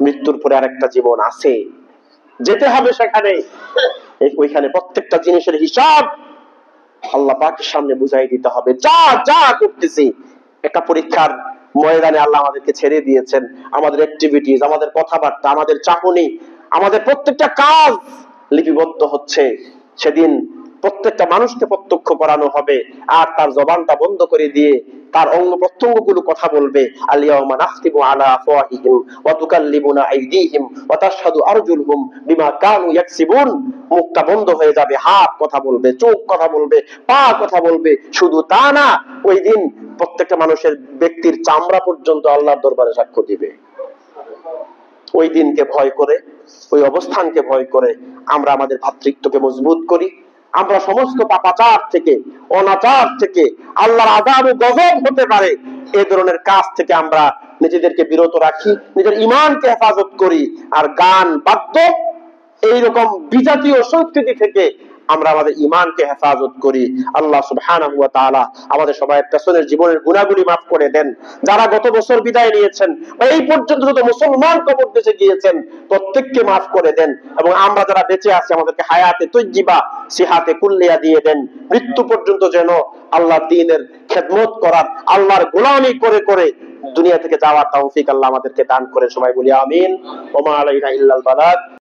[SPEAKER 1] মৃত্যুর পরে আরেকটা জীবন আছে, যেতে হবে সেখানে। ওইখানে প্রত্যেকটা জিনিসের হিসাব আল্লাহ পাকের সামনে বুঝাই দিতে হবে। যা যা করতেছি একটা পরীক্ষার ময়দানে আল্লাহ আমাদেরকে ছেড়ে দিয়েছেন। আমাদের অ্যাক্টিভিটিস, আমাদের কথাবার্তা, আমাদের চাহনি, আমাদের প্রত্যেকটা কাজ লিপিবদ্ধ হচ্ছে। সেদিন প্রত্যেকটা মানুষকে প্রত্যক্ষ করানো হবে, আর তার জবানটা বন্ধ করে দিয়ে তার অঙ্গ প্রত্যঙ্গ গুলো কথা বলবে। আল-ইয়াওমা নাখতিমু আলা আফওয়াহিহিম ওয়া তুকাল্লিমুনা আইদিহিম ওয়া তাশহাদু আরজুলুহুম বিমা কানু ইয়াকসিবুন, মুখটা বন্ধ হয়ে যাবে, হাত কথা বলবে, চোখ কথা বলবে, পা কথা বলবে। শুধু তা না, ওই দিন প্রত্যেকটা মানুষের ব্যক্তির চামড়া পর্যন্ত আল্লাহর দরবারে সাক্ষ্য দিবে। ওই দিনকে ভয় করে ওই অবস্থানকে ভয় করে আমরা আমাদের ভ্রাতৃত্বকে মজবুত করি। আমরা সমস্ত পাপাচার থেকে, অনাচার থেকে, আল্লাহর আযাব ও গজব হতে পারে এই ধরনের কাজ থেকে আমরা নিজেদেরকে বিরত রাখি, নিজের ঈমানকে হেফাজত করি। আর গান, বাদ্য, এইরকম বিজাতীয় সংস্কৃতি থেকে আমরা আমাদের ঈমানকে হেফাজত করি। আল্লাহ সুবহানাহু ওয়া তাআলা আমাদের সবাই পেছনের জীবনের গুনাহগুলি মাফ করে দেন। যারা গত বছর বিদায় নিয়েছেন বা এই পর্যন্ত যত মুসলমান কবর দেশে গিয়েছেন প্রত্যেককে মাফ করে দেন, এবং আমরা যারা বেঁচে আছি আমাদেরকে হায়াতে তৈয়্যিবা, সিহাতে কুল্লিয়া দিয়ে দেন। মৃত্যু পর্যন্ত যেন আল্লাহর দ্বীনের খেদমত করার, আল্লাহর গোলামি করে করে দুনিয়া থেকে যাওয়ার তৌফিক আল্লাহ আমাদেরকে দান করে। সবাই বলি আমিন। ওয়া মা আলাইনা ইল্লাল বালাগ।